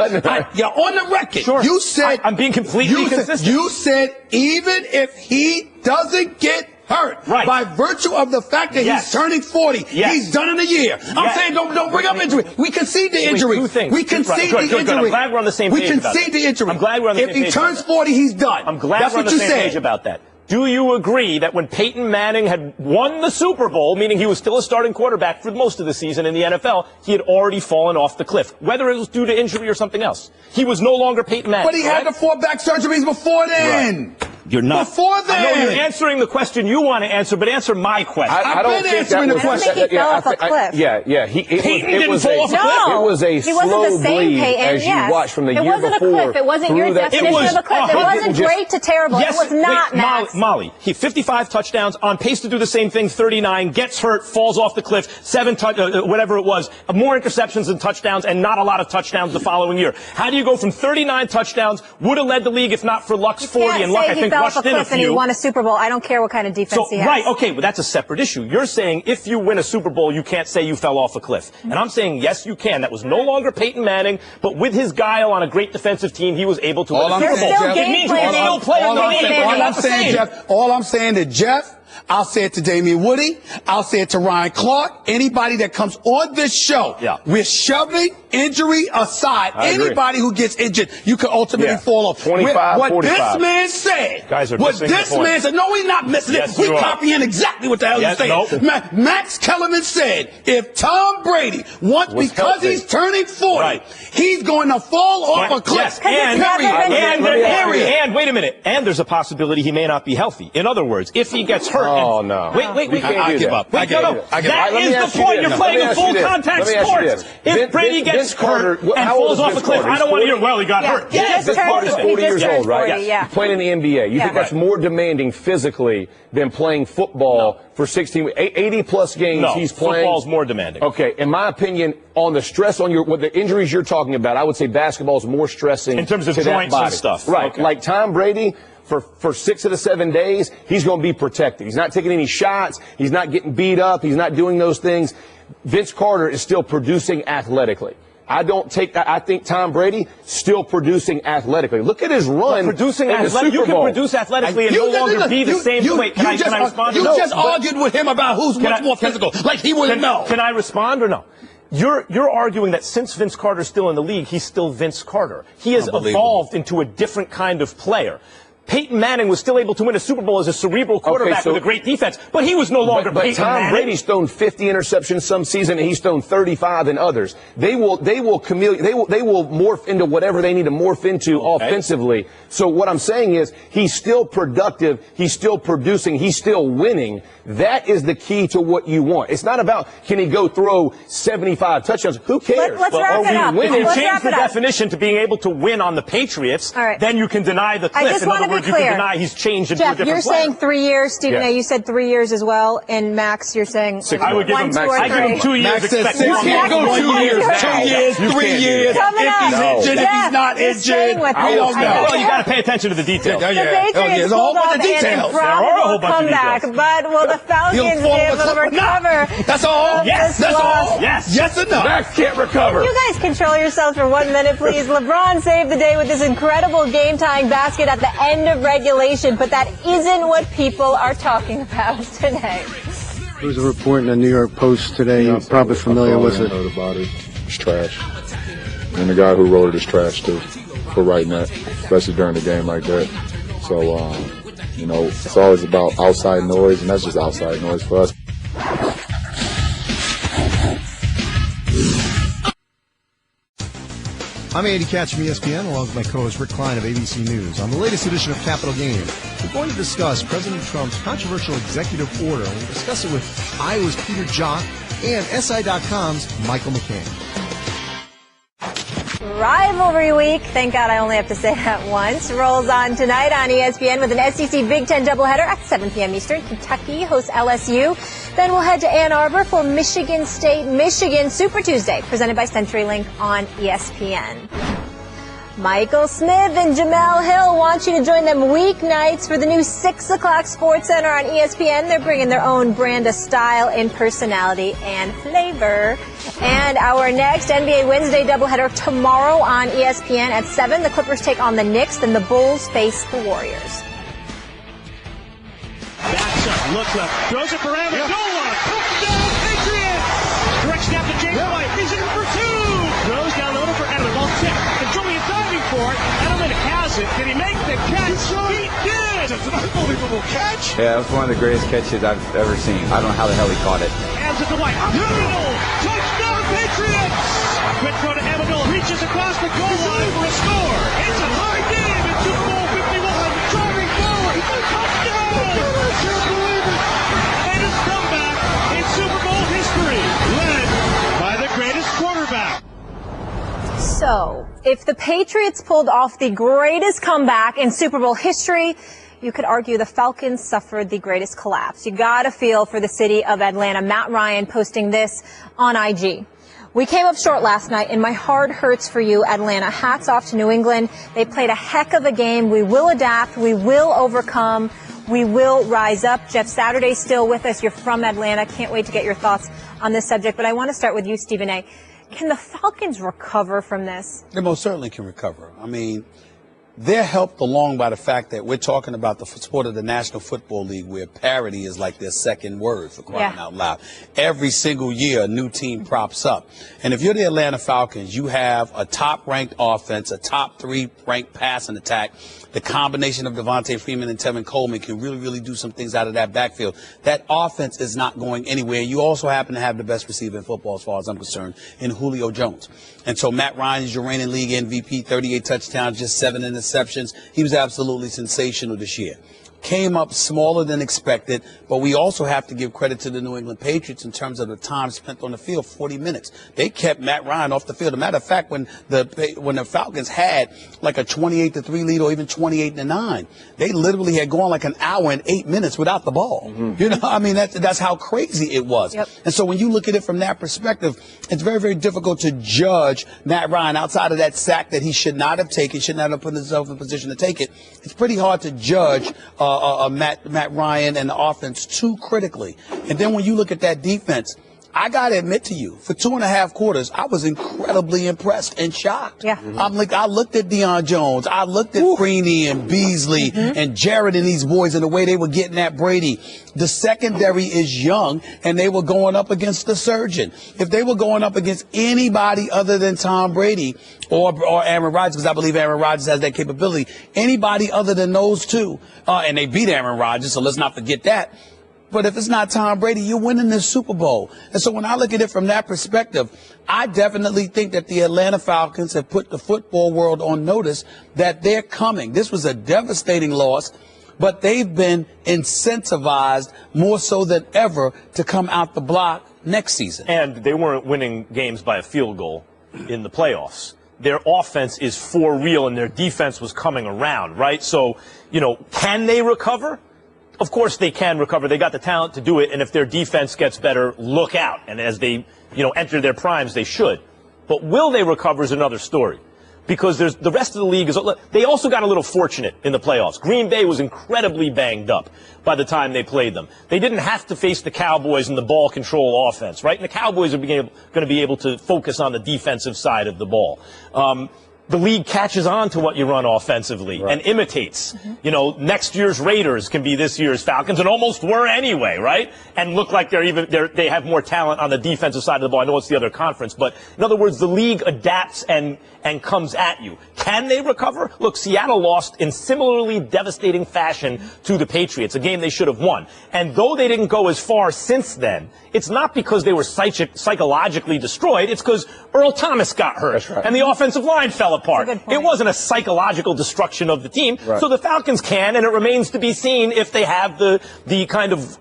You're on the record. Sure. You said. I'm being completely consistent. You said even if he doesn't get hurt, by virtue of the fact that he's turning 40, he's done in a year. I'm saying don't bring up injury. We concede the injury. We concede the injury. I'm glad we're on the same page. We concede the injury. I'm glad we're on the same page. If he turns 40, he's done. I'm glad we're on the same page about that. Do you agree that when Peyton Manning had won the Super Bowl, meaning he was still a starting quarterback for most of the season in the NFL, he had already fallen off the cliff, whether it was due to injury or something else? He was no longer Peyton Manning. But he had the 4 back surgeries before then. You're not. Before then. I know you're answering the question you want to answer, but answer my question. I've been answering the question. I don't think he fell off a cliff. Peyton didn't fall off a cliff. It was a slow bleed as you watched from the year before. It wasn't a cliff. It wasn't your definition of a cliff. It wasn't great to terrible. It was not, Max. Molly, he 55 touchdowns, on pace to do the same thing, 39, gets hurt, falls off the cliff, 7 whatever it was, more interceptions than touchdowns, and not a lot of touchdowns the following year. How do you go from 39 touchdowns, would have led the league if not for Luck's 40, and Luck, I think, rushed in a few. He won a Super Bowl. I don't care what kind of defense he has. Right, okay, but that's a separate issue. You're saying if you win a Super Bowl, you can't say you fell off a cliff. And I'm saying, yes, you can. That was no longer Peyton Manning, but with his guile on a great defensive team, he was able to win a Super Bowl. It means you can still play in the game. All I'm saying to Jeff, I'll say it to Damian Woody. I'll say it to Ryan Clark. Anybody that comes on this show, we're shoving injury aside. Anybody who gets injured, you can ultimately fall off. 25, what 45. this man said, no, we're not missing it. We're copying exactly what the hell he's saying. Max Kellerman said, if Tom Brady because he's turning 40, he's going to fall off a cliff. And wait a minute. And there's a possibility he may not be healthy. In other words, if he gets hurt. Oh, no. Wait. I give up. That is the point. You're playing a full contact sport. If Brady gets hurt and falls off a cliff, I don't want to hear, well, he got hurt. Yes, Vince Carter's 40 years old, right? Yeah. Playing in the NBA. You think that's more demanding physically than playing football for 80-plus games he's playing? Football's more demanding. Okay, in my opinion, on the stress on what the injuries you're talking about, I would say basketball is more stressing in terms of joints and stuff. Right, like Tom Brady. For 6 of the 7 days, he's going to be protected. He's not taking any shots. He's not getting beat up. He's not doing those things. Vince Carter is still producing athletically. I think Tom Brady still producing athletically. Look at his run. Producing in the Super Bowl. You can produce athletically and no longer be the same. Wait, can I respond? You just argued with him about who's much more physical. Like he wouldn't know. Can I respond or no? You're arguing that since Vince Carter's still in the league, he's still Vince Carter. He has evolved into a different kind of player. Peyton Manning was still able to win a Super Bowl as a cerebral quarterback with a great defense, but he was no longer Peyton Manning. Tom Brady's thrown 50 interceptions some season, and he's thrown 35 in others. They will morph into whatever they need to morph into offensively. So what I'm saying is he's still productive, he's still producing, he's still winning. That is the key to what you want. It's not about can he go throw 75 touchdowns. Who cares? Let's wrap it up. If you change the definition to being able to win on the Patriots, then you can deny the cliff. In other words, you can deny he's changed into a different player. Jeff, you're saying 3 years. Stephen A., you said 3 years as well. And Max, you're saying I would give him 2 years. Max says you can't go 2 years, 2 years, 3 years. If he's injured, if he's not injured, I don't know. Well, you got to pay attention to the details. The Patriots a whole bunch of details. There are a whole bunch of But details. will the Falcons be able to recover? That's all. Yes. That's all. Yes. Yes or no? Max can't recover. You guys control yourselves for 1 minute, please. LeBron saved the day with this incredible game-tying basket at the end of regulation, but that isn't what people are talking about today. There was a report in the New York Post today. You're probably familiar with it. I heard about it. It's trash. And the guy who wrote it is trash, too, for writing that, especially during the game like that. So, it's always about outside noise, and that's just outside noise for us. I'm Andy Katz from ESPN, along with my co-host Rick Klein of ABC News. On the latest edition of Capital Game, we're going to discuss President Trump's controversial executive order. We'll discuss it with Iowa's Peter Jock and SI.com's Michael McCann. Rivalry week, thank God I only have to say that once, rolls on tonight on ESPN with an SEC Big Ten doubleheader at 7 p.m. Eastern. Kentucky hosts LSU. Then we'll head to Ann Arbor for Michigan State, Michigan Super Tuesday, presented by CenturyLink on ESPN. Michael Smith and Jamel Hill want you to join them weeknights for the new 6 o'clock Sports Center on ESPN. They're bringing their own brand of style and personality and flavor. And our next NBA Wednesday doubleheader tomorrow on ESPN at 7. The Clippers take on the Knicks, then the Bulls face the Warriors. Backs up, looks left, throws it for Allen, goal line, touchdown Patriots! Direct snap to James White, he's in for 2! Throws down the middle for Edelman, ball tipped, and Joey is diving for it. Edelman has it, did he make the catch? He did! It's an unbelievable catch! Yeah, it was one of the greatest catches I've ever seen. I don't know how the hell he caught it. Hands it to White, middle, touchdown Patriots! Quick throw to Amendola, reaches across the goal line for a score. It's a high game in Super Bowl 51, driving forward, touchdown! And his comeback in Super Bowl history, led by the greatest quarterback. So, if the Patriots pulled off the greatest comeback in Super Bowl history, you could argue the Falcons suffered the greatest collapse. You gotta feel for the city of Atlanta. Matt Ryan posting this on IG. We came up short last night, and my heart hurts for you, Atlanta. Hats off to New England. They played a heck of a game. We will adapt. We will overcome. We will rise up. Jeff Saturday's still with us. You're from Atlanta. Can't wait to get your thoughts on this subject. But I want to start with you, Stephen A. Can the Falcons recover from this? They most certainly can recover. I mean, they're helped along by the fact that we're talking about the sport of the National Football League, where parity is like their second word, for crying out loud. Every single year, a new team props up. And if you're the Atlanta Falcons, you have a top-ranked offense, a top 3 ranked passing attack. The combination of Devontae Freeman and Tevin Coleman can really, really do some things out of that backfield. That offense is not going anywhere. You also happen to have the best receiver in football, as far as I'm concerned, in Julio Jones. And so Matt Ryan is your reigning league MVP, 38 touchdowns, just 7 interceptions. He was absolutely sensational this year. Came up smaller than expected, but we also have to give credit to the New England Patriots in terms of the time spent on the field, 40 minutes. They kept Matt Ryan off the field. As a matter of fact, when the Falcons had like a 28-3 lead or even 28-9, they literally had gone like an hour and 8 minutes without the ball. You know, I mean, that's how crazy it was. And so when you look at it from that perspective, it's very, very difficult to judge Matt Ryan outside of that sack that he should not have taken, should not have put himself in position to take it. It's pretty hard to judge Matt Ryan and the offense too critically. And then when you look at that defense, I got to admit to you, for 2.5 quarters, I was incredibly impressed and shocked. I'm like, I looked at Deion Jones, I looked at Freeney and Beasley and Jarrett and these boys and the way they were getting at Brady. The secondary is young, and they were going up against the surgeon. If they were going up against anybody other than Tom Brady or Aaron Rodgers, because I believe Aaron Rodgers has that capability, anybody other than those two, and they beat Aaron Rodgers, so let's not forget that. But if it's not Tom Brady, you're winning this Super Bowl. And so when I look at it from that perspective, I definitely think that the Atlanta Falcons have put the football world on notice that they're coming. This was a devastating loss, but they've been incentivized more so than ever to come out the block next season. And they weren't winning games by a field goal in the playoffs. Their offense is for real, and their defense was coming around, right? So, you know, can they recover? Of course they can recover. They got the talent to do it, and if their defense gets better, look out. And as they, you know, enter their primes, they should. But will they recover is another story. Because there's the rest of the league they also got a little fortunate in the playoffs. Green Bay was incredibly banged up by the time they played them. They didn't have to face the Cowboys and the ball control offense, right? And the Cowboys are going to be able to focus on the defensive side of the ball. The league catches on to what you run offensively and imitates. You know, next year's Raiders can be this year's Falcons, and almost were anyway, right? And look like they have more talent on the defensive side of the ball. I know it's the other conference, but in other words, the league adapts and comes at you. Can they recover? Look, Seattle lost in similarly devastating fashion to the Patriots, a game they should have won. And though they didn't go as far since then, it's not because they were psychologically destroyed. It's because Earl Thomas got hurt and the offensive line fell fell apart. It wasn't a psychological destruction of the team. Right. So the Falcons can, and it remains to be seen if they have the kind of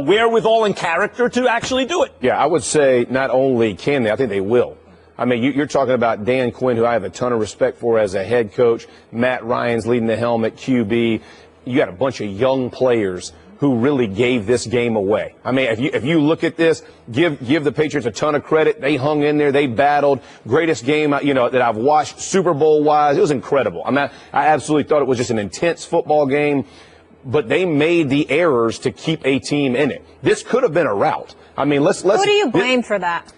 wherewithal and character to actually do it. Yeah, I would say not only can they, I think they will. I mean, you're talking about Dan Quinn, who I have a ton of respect for as a head coach. Matt Ryan's leading the helm at QB. You got a bunch of young players who really gave this game away. I mean, if you look at this, give the Patriots a ton of credit. They hung in there. They battled. Greatest game, that I've watched Super Bowl wise. It was incredible. I mean, I absolutely thought it was just an intense football game, but they made the errors to keep a team in it. This could have been a rout. I mean, let's. Who do you blame for that?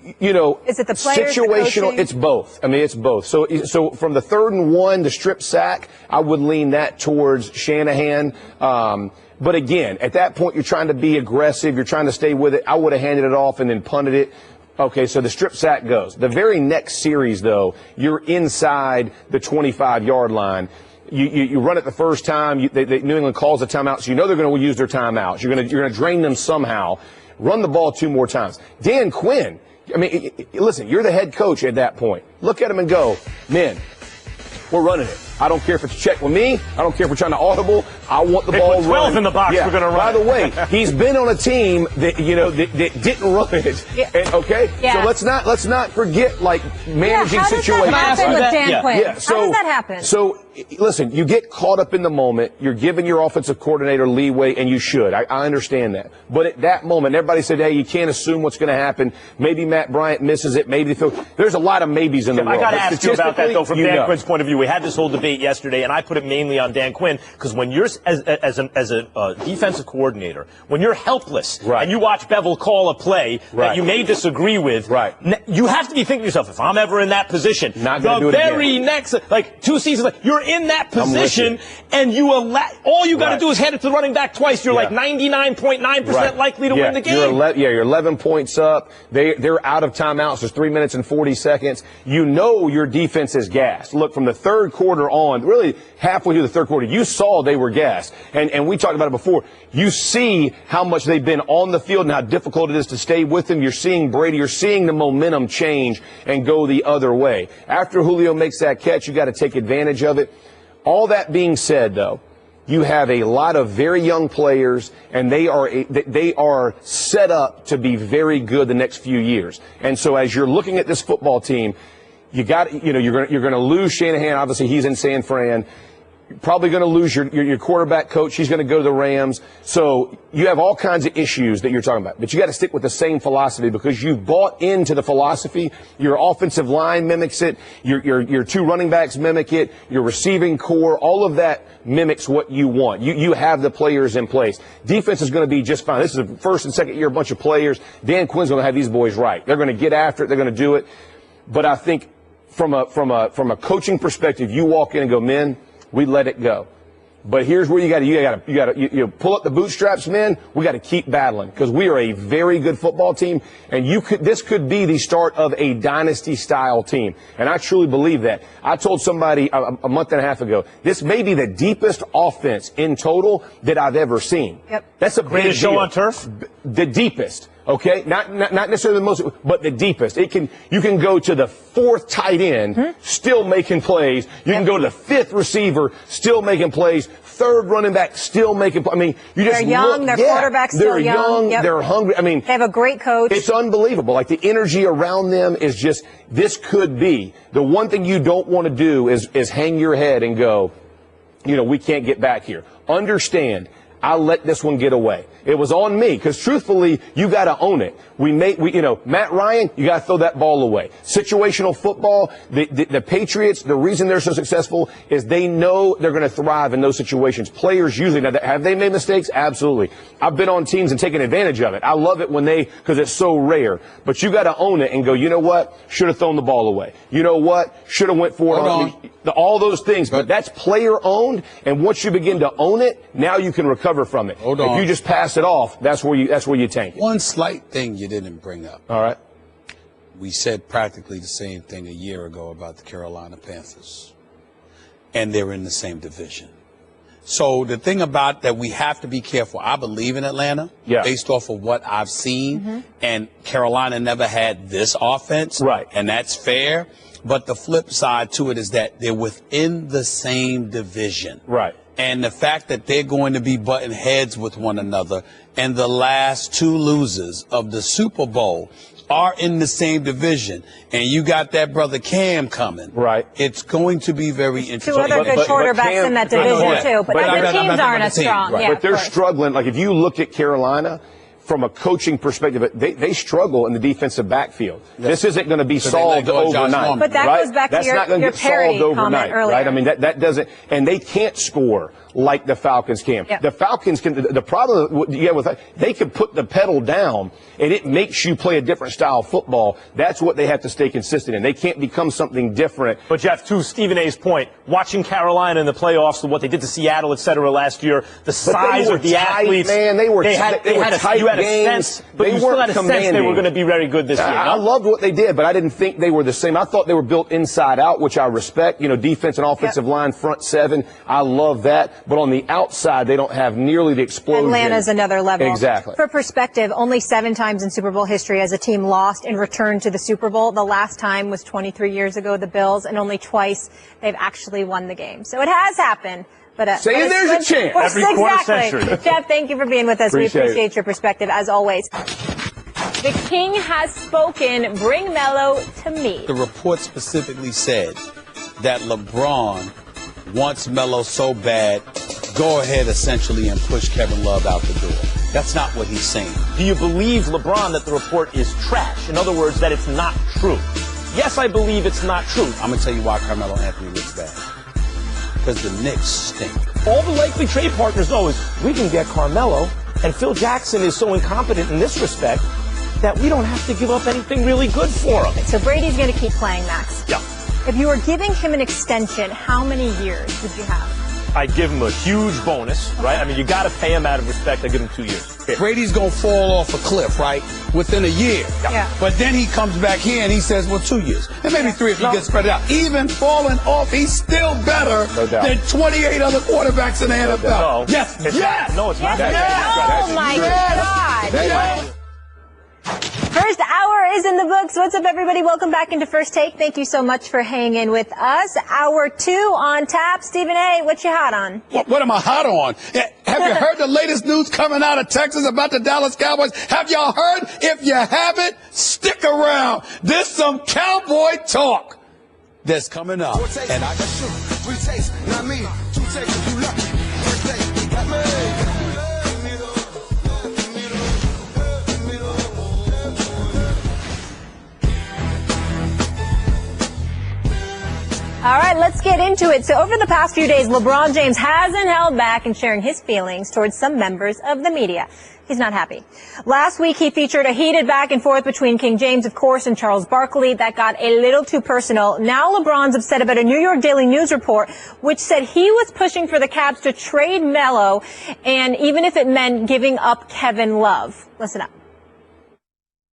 Is it the players, situational? the It's both. I mean, it's both. So from the 3rd and 1, the strip sack, I would lean that towards Shanahan. But again, at that point, you're trying to be aggressive. You're trying to stay with it. I would have handed it off and then punted it. Okay, so the strip sack goes. The very next series, though, you're inside the 25-yard line. You run it the first time. New England calls a timeout, so you know they're going to use their timeouts. You're going to drain them somehow. Run the ball 2 more times. Dan Quinn. I mean, listen, you're the head coach at that point. Look at him and go, man, we're running it. I don't care if it's check with me. I don't care if we're trying to audible. I want the ball 12 running. in the box. Yeah. We're going to run. By the way, he's been on a team that that didn't run it. Yeah. Okay, Yeah. so let's not forget managing situations. How does that happen with Dan Quinn? Yeah. So, how does that happen? So listen, you get caught up in the moment. You're giving your offensive coordinator leeway, and you should. I understand that. But at that moment, everybody said, hey, you can't assume what's going to happen. Maybe Matt Bryant misses it. Maybe there's a lot of maybes in the world. I got to ask you about that, though, from Dan Quinn's point of view. We had this whole debate yesterday, and I put it mainly on Dan Quinn, because when you're as a defensive coordinator, when you're helpless and you watch Bevel call a play that you may disagree with, you have to be thinking to yourself, if I'm ever in that position, the very next, 2 seasons, you're in that position, and all you got to do is hand it to the running back twice. You're like 99.9% likely to win the game. You're 11 points up. They're out of timeouts. There's 3 minutes and 40 seconds. You know your defense is gassed. Look, from the 3rd quarter on, really halfway through the 3rd quarter, you saw they were gassed. And we talked about it before. You see how much they've been on the field and how difficult it is to stay with them. You're seeing Brady. You're seeing the momentum change and go the other way. After Julio makes that catch, you got to take advantage of it. All that being said, though, you have a lot of very young players, and they are set up to be very good the next few years. And so as you're looking at this football team, you're going to lose Shanahan. Obviously, he's in San Fran. You're probably going to lose your quarterback coach. He's going to go to the Rams. So you have all kinds of issues that you're talking about. But you got to stick with the same philosophy because you've bought into the philosophy. Your offensive line mimics it. Your 2 running backs mimic it. Your receiving core, all of that mimics what you want. You have the players in place. Defense is going to be just fine. This is a 1st and 2nd year bunch of players. Dan Quinn's going to have these boys right. They're going to get after it. They're going to do it. But I think from a coaching perspective, you walk in and go, men, we let it go. But here's where you got to pull up the bootstraps, men. We got to keep battling because we are a very good football team, and this could be the start of a dynasty style team, and I truly believe that. I told somebody a month and a half ago, this may be the deepest offense in total that I've ever seen. Yep. That's a greatest show on turf. The deepest. Okay, not necessarily the most, but the deepest. You can go to the 4th tight end, still making plays. You can go to the 5th receiver, still making plays. 3rd running back, still making plays. I mean, they're young. Their quarterback's still young. Yep. They're hungry. I mean, they have a great coach. It's unbelievable. Like the energy around them is just. This could be the one thing you don't want to do is hang your head and go, we can't get back here. Understand. I let this one get away. It was on me because truthfully, you got to own it. Matt Ryan, you got to throw that ball away. Situational football, the Patriots, the reason they're so successful is they know they're going to thrive in those situations. Players usually, now, have they made mistakes? Absolutely. I've been on teams and taken advantage of it. I love it because it's so rare. But you got to own it and go, you know what? Should have thrown the ball away. You know what? Should have went for it. All those things. But that's player owned. And once you begin to own it, now you can recover from it. If you just pass it off, that's where you tank it. One slight thing you didn't bring up. All right. We said practically the same thing a year ago about the Carolina Panthers. And they're in the same division. So the thing about that, we have to be careful. I believe in Atlanta based off of what I've seen. And Carolina never had this offense. Right. And that's fair. But the flip side to it is that they're within the same division. Right. And the fact that they're going to be butting heads with one another, and the last two losers of the Super Bowl are in the same division, and you got that brother Cam coming. Right. It's going to be very interesting. Two other good quarterbacks in that division, too. But other teams aren't as strong. Right. Yeah, but they're struggling. Like, if you look at Carolina, from a coaching perspective, they struggle in the defensive backfield. This isn't going to be solved overnight. But that goes back to your parody comment earlier. Right? I mean, that doesn't, and they can't score like the Falcons can. Yep. The Falcons can, the problem you get with that, they can put the pedal down and it makes you play a different style of football. That's what they have to stay consistent in. They can't become something different. But Jeff, to Stephen A's point, watching Carolina in the playoffs and what they did to Seattle, et cetera, last year, the size of the athletes, man, they had tight games. But you still had a sense they were going to be very good this year. I loved what they did, but I didn't think they were the same. I thought they were built inside out, which I respect. You know, defense and offensive line, front seven. I love that. But on the outside, they don't have nearly the explosion. Atlanta's another level. Exactly. For perspective, only 7 times in Super Bowl history has a team lost and returned to the Super Bowl. The last time was 23 years ago, the Bills, and only twice they've actually won the game. So it has happened. But there's a chance. Every quarter century. Jeff, thank you for being with us. We appreciate your perspective, as always. The king has spoken. Bring Melo to me. The report specifically said that LeBron wants Melo so bad, go ahead essentially and push Kevin Love out the door. That's not what he's saying. Do you believe, LeBron, that the report is trash? In other words, that it's not true? Yes, I believe it's not true. I'm going to tell you why Carmelo Anthony looks bad. Because the Knicks stink. All the likely trade partners know is we can get Carmelo, and Phil Jackson is so incompetent in this respect that we don't have to give up anything really good for him. So Brady's going to keep playing, Max. Yeah. If you were giving him an extension, how many years would you have? I'd give him a huge bonus, right? I mean, you got to pay him out of respect. I'd give him 2 years. Brady's going to fall off a cliff, right, within a year. Yeah. But then he comes back here and he says, well, 2 years. And maybe 3 if he gets spread out. Even falling off, he's still better than 28 other quarterbacks in the NFL. No. Yes. Yes. No, it's not. Oh, my God. Yes. First hour is in the books. What's up, everybody? Welcome back into First Take. Thank you so much for hanging with us. Hour 2 on tap. Stephen A., what you hot on? What am I hot on? Have you heard the latest news coming out of Texas about the Dallas Cowboys? Have y'all heard? If you haven't, stick around. There's some cowboy talk that's coming up. And I got 3 takes, not me. 2 takes, you lucky. First take, got me. All right, let's get into it. So over the past few days, LeBron James hasn't held back in sharing his feelings towards some members of the media. He's not happy. Last week, he featured a heated back and forth between King James, of course, and Charles Barkley that got a little too personal. Now LeBron's upset about a New York Daily News report, which said he was pushing for the Cavs to trade Melo, and even if it meant giving up Kevin Love. Listen up.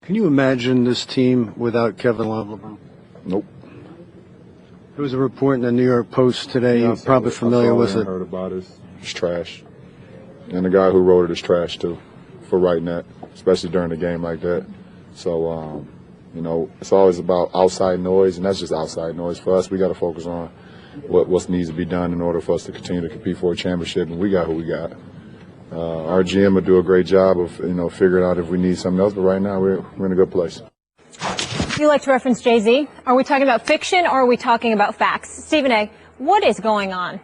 Can you imagine this team without Kevin Love, LeBron? Nope. There was a report in the New York Post today. You're probably familiar with it. I heard about it. It's trash. And the guy who wrote it is trash, too, for writing that, especially during a game like that. So, you know, it's always about outside noise, and that's just outside noise. For us, we got to focus on what needs to be done in order for us to continue to compete for a championship, and we got who we got. Our GM will do a great job of, you know, figuring out if we need something else, but right now we're in a good place. You like to reference Jay-Z. Are we talking about fiction or are we talking about facts? Stephen A., what is going on?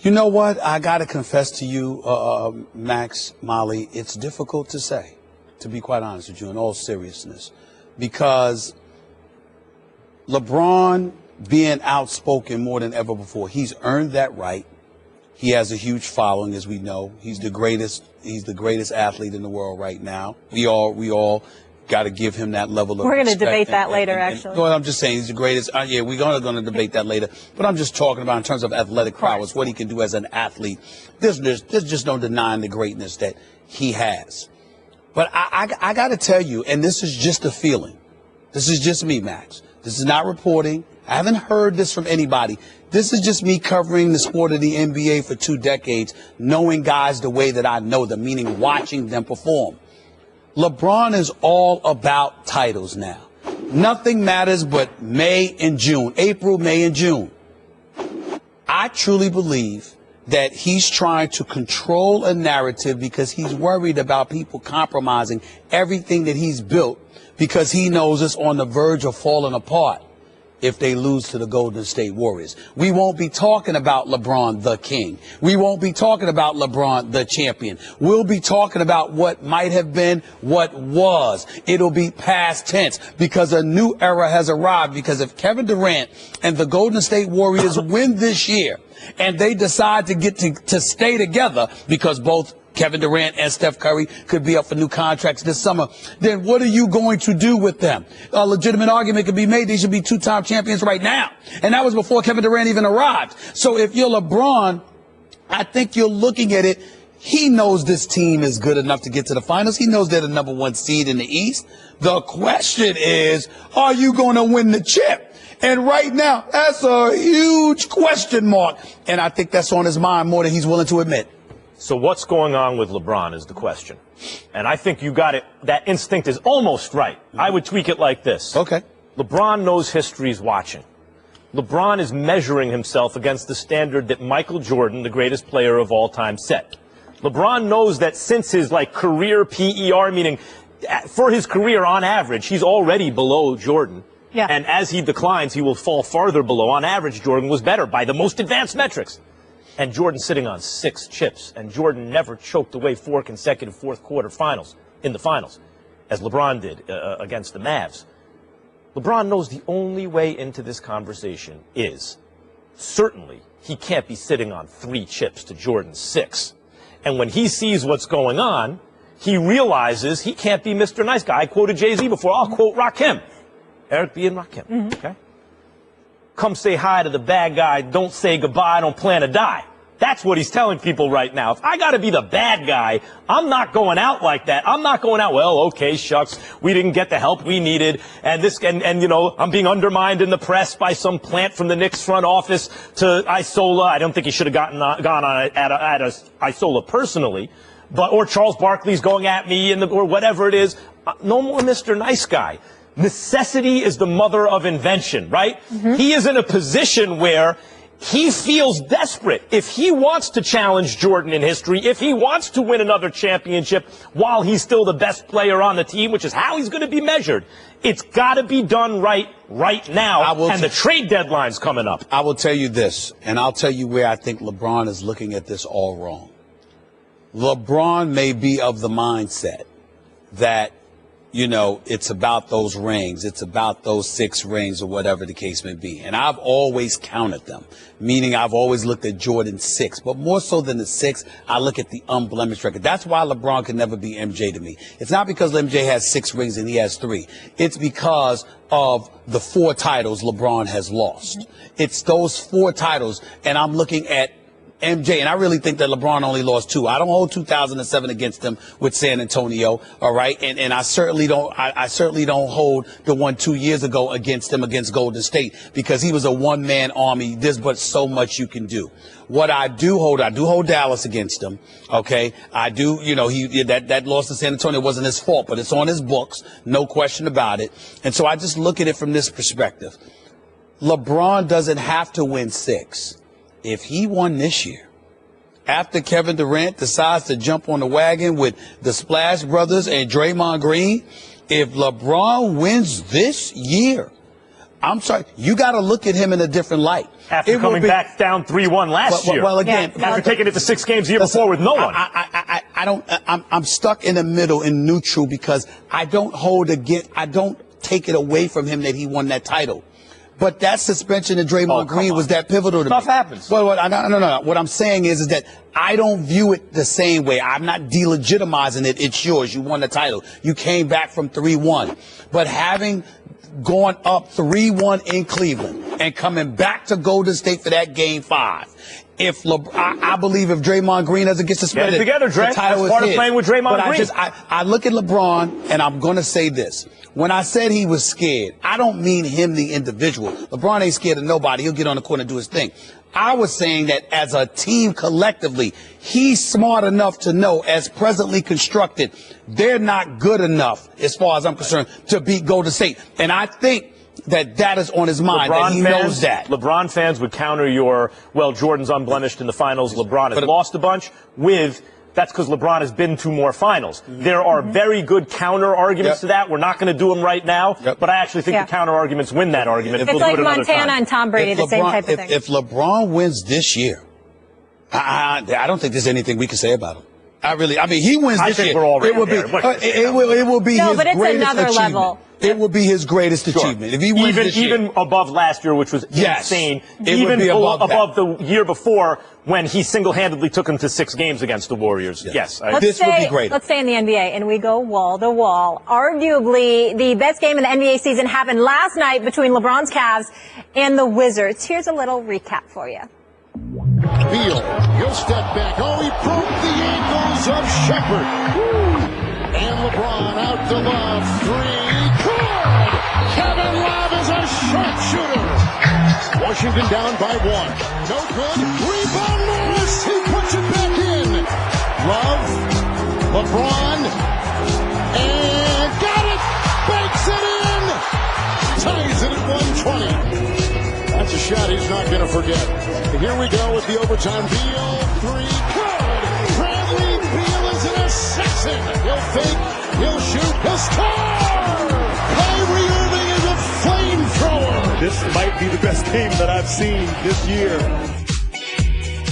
You know what? I got to confess to you, Max, Molly, it's difficult to say, to be quite honest with you, in all seriousness, because LeBron being outspoken more than ever before, he's earned that right. He has a huge following, as we know. He's the greatest athlete in the world right now. We all got to give him that level of We're going to respect debate that later, actually. No, I'm just saying he's the greatest. Yeah, we're going to debate that later. But I'm just talking about in terms of athletic prowess, what he can do as an athlete. There's just no denying the greatness that he has. But I got to tell you, and this is just a feeling. This is just me, Max. This is not reporting. I haven't heard this from anybody. This is just me covering the sport of the NBA for 2 decades, knowing guys the way that I know them, meaning watching them perform. LeBron is all about titles now. Nothing matters but May and June, April, May, and June. I truly believe that he's trying to control a narrative because he's worried about people compromising everything that he's built because he knows it's on the verge of falling apart if they lose to the Golden State Warriors. We won't be talking about LeBron the king. We won't be talking about LeBron the champion. We'll be talking about what might have been, what was. It'll be past tense because a new era has arrived. Because if Kevin Durant and the Golden State Warriors win this year and they decide to get to stay together because both Kevin Durant and Steph Curry could be up for new contracts this summer, then what are you going to do with them? A legitimate argument could be made. They should be 2-time champions right now. And that was before Kevin Durant even arrived. So if you're LeBron, I think you're looking at it. He knows this team is good enough to get to the finals. He knows they're the number 1 seed in the East. The question is, are you going to win the chip? And right now, that's a huge question mark. And I think that's on his mind more than he's willing to admit. So what's going on with LeBron is the question. And I think you got it. That instinct is almost right. I would tweak it like this. Okay. LeBron knows history's watching. LeBron is measuring himself against the standard that Michael Jordan, the greatest player of all time, set. LeBron knows that since his career PER, meaning for his career on average, he's already below Jordan. Yeah. And as he declines, he will fall farther below. On average, Jordan was better by the most advanced metrics. And Jordan's sitting on 6 chips, and Jordan never choked away 4 consecutive fourth-quarter finals in the finals, as LeBron did against the Mavs. LeBron knows the only way into this conversation is, certainly, he can't be sitting on 3 chips to Jordan's 6. And when he sees what's going on, he realizes he can't be Mr. Nice Guy. I quoted Jay-Z before. I'll quote Rakim. Eric B. and Rakim. Okay? Come say hi to the bad guy. Don't say goodbye. Don't plan to die. That's what he's telling people right now. If I got to be the bad guy, I'm not going out like that. I'm not going out, well, okay, shucks, we didn't get the help we needed. And you know, I'm being undermined in the press by some plant from the Knicks front office to Isola. I don't think he should have gone on at Isola personally. Or Charles Barkley's going at me or whatever it is. No more Mr. Nice Guy. Necessity is the mother of invention, right? He is in a position where he feels desperate. If he wants to challenge Jordan in history, if he wants to win another championship while he's still the best player on the team, which is how he's going to be measured, it's got to be done right now, and the trade deadline's coming up. I will tell you this, and I'll tell you where I think LeBron is looking at this all wrong. LeBron may be of the mindset that, you know, it's about those rings. It's about those 6 rings or whatever the case may be. And I've always counted them, meaning I've always looked at Jordan's 6. But more so than the 6, I look at the unblemished record. That's why LeBron can never be MJ to me. It's not because MJ has 6 rings and he has 3. It's because of the 4 titles LeBron has lost. It's those 4 titles, and I'm looking at MJ, and I really think that LeBron only lost 2. I don't hold 2007 against him with San Antonio, all right? And I certainly don't hold the one 2 years ago against him against Golden State because he was a one-man army. There's but so much you can do. What I do hold Dallas against him, okay? I do, you know, that loss to San Antonio wasn't his fault, but it's on his books, no question about it. And so I just look at it from this perspective. LeBron doesn't have to win 6. If he won this year, after Kevin Durant decides to jump on the wagon with the Splash Brothers and Draymond Green, if LeBron wins this year, I'm sorry, you got to look at him in a different light. After coming back down 3-1 last year. Well, again, after taking it to 6 games the year before with no one. I'm stuck in the middle in neutral because I don't take it away from him that he won that title. But that suspension of Draymond Green was that pivotal to me. Stuff happens. Well, no. What I'm saying is that I don't view it the same way. I'm not delegitimizing it. It's yours. You won the title. You came back from 3-1. But having gone up 3-1 in Cleveland and coming back to Golden State for that Game 5. I believe if Draymond Green doesn't get suspended, get it together, Dre. the title That's is part of his. playing with Draymond Green. I look at LeBron, and I'm going to say this. When I said he was scared, I don't mean him, the individual. LeBron ain't scared of nobody. He'll get on the court and do his thing. I was saying that as a team collectively, he's smart enough to know, as presently constructed, they're not good enough, as far as I'm concerned, to beat Golden State. And I think that is on his mind, that he knows that. LeBron fans would counter your, Jordan's unblemished in the finals, LeBron has lost a bunch, with that's because LeBron has been to more finals. There are very good counter arguments to that. We're not going to do them right now, but I actually think the counter arguments win that argument. It's like Montana and Tom Brady, the same type of thing. If LeBron wins this year, I don't think there's anything we can say about him. I mean, he wins this year. I think we're already it will be his but it's greatest another achievement. level. It will be his greatest achievement. If he wins this year. Even above last year, which was insane. It would be above the year before, when he single-handedly took him to 6 games against the Warriors. This would be great. Let's say in the NBA, and we go wall to wall. Arguably, the best game in the NBA season happened last night between LeBron's Cavs and the Wizards. Here's a little recap for you. Beal, he'll step back. Oh, he broke the ankles of Shepherd. And LeBron out to Love. 3. Good! Kevin Love is a sharpshooter. Washington down by 1. No good. Rebound miss. He puts it back in. Love. LeBron. And got it. Banks it in. Ties it at 120. That's a shot he's not going to forget. Here we go with the overtime. Beal, 3, good. Bradley Beal is an assassin. He'll fake, he'll shoot, he'll score. Kyrie Irving is a flamethrower. This might be the best game that I've seen this year.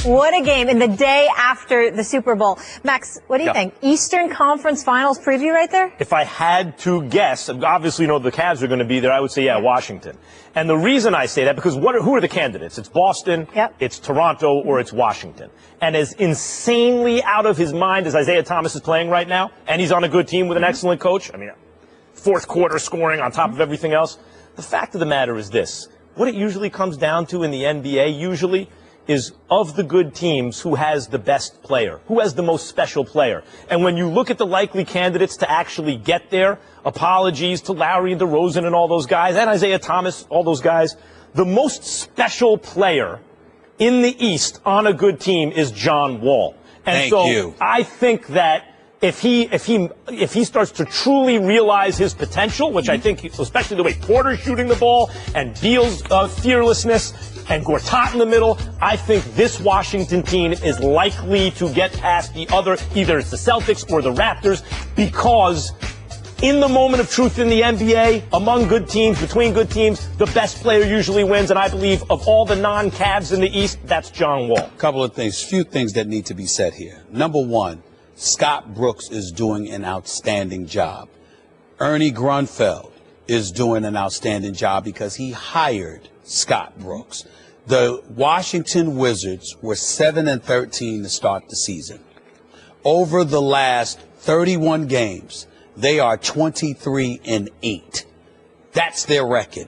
What a game. And the day after the Super Bowl. Max, what do you think? Eastern Conference Finals preview right there? If I had to guess, obviously, the Cavs are going to be there. I would say, Washington. And the reason I say that, because who are the candidates? It's Boston, it's Toronto, or it's Washington. And as insanely out of his mind as Isaiah Thomas is playing right now, and he's on a good team with an excellent coach, I mean, fourth quarter scoring on top of everything else, the fact of the matter is this. What it usually comes down to in the NBA, is of the good teams, who has the best player, who has the most special player. And when you look at the likely candidates to actually get there, apologies to Larry and DeRozan and all those guys, and Isaiah Thomas, all those guys, the most special player in the East on a good team is John Wall. And I think that if he starts to truly realize his potential, which I think, especially the way Porter's shooting the ball and Beal's fearlessness and Gortat in the middle, I think this Washington team is likely to get past the other, either it's the Celtics or the Raptors, because in the moment of truth in the NBA, among good teams, between good teams, the best player usually wins. And I believe of all the non-Cavs in the East, that's John Wall. Couple of things, few things that need to be said here. Number one, Scott Brooks is doing an outstanding job. Ernie Grunfeld is doing an outstanding job because he hired Scott Brooks. The Washington Wizards were 7-13 to start the season. Over the last 31 games, they are 23-8. That's their record.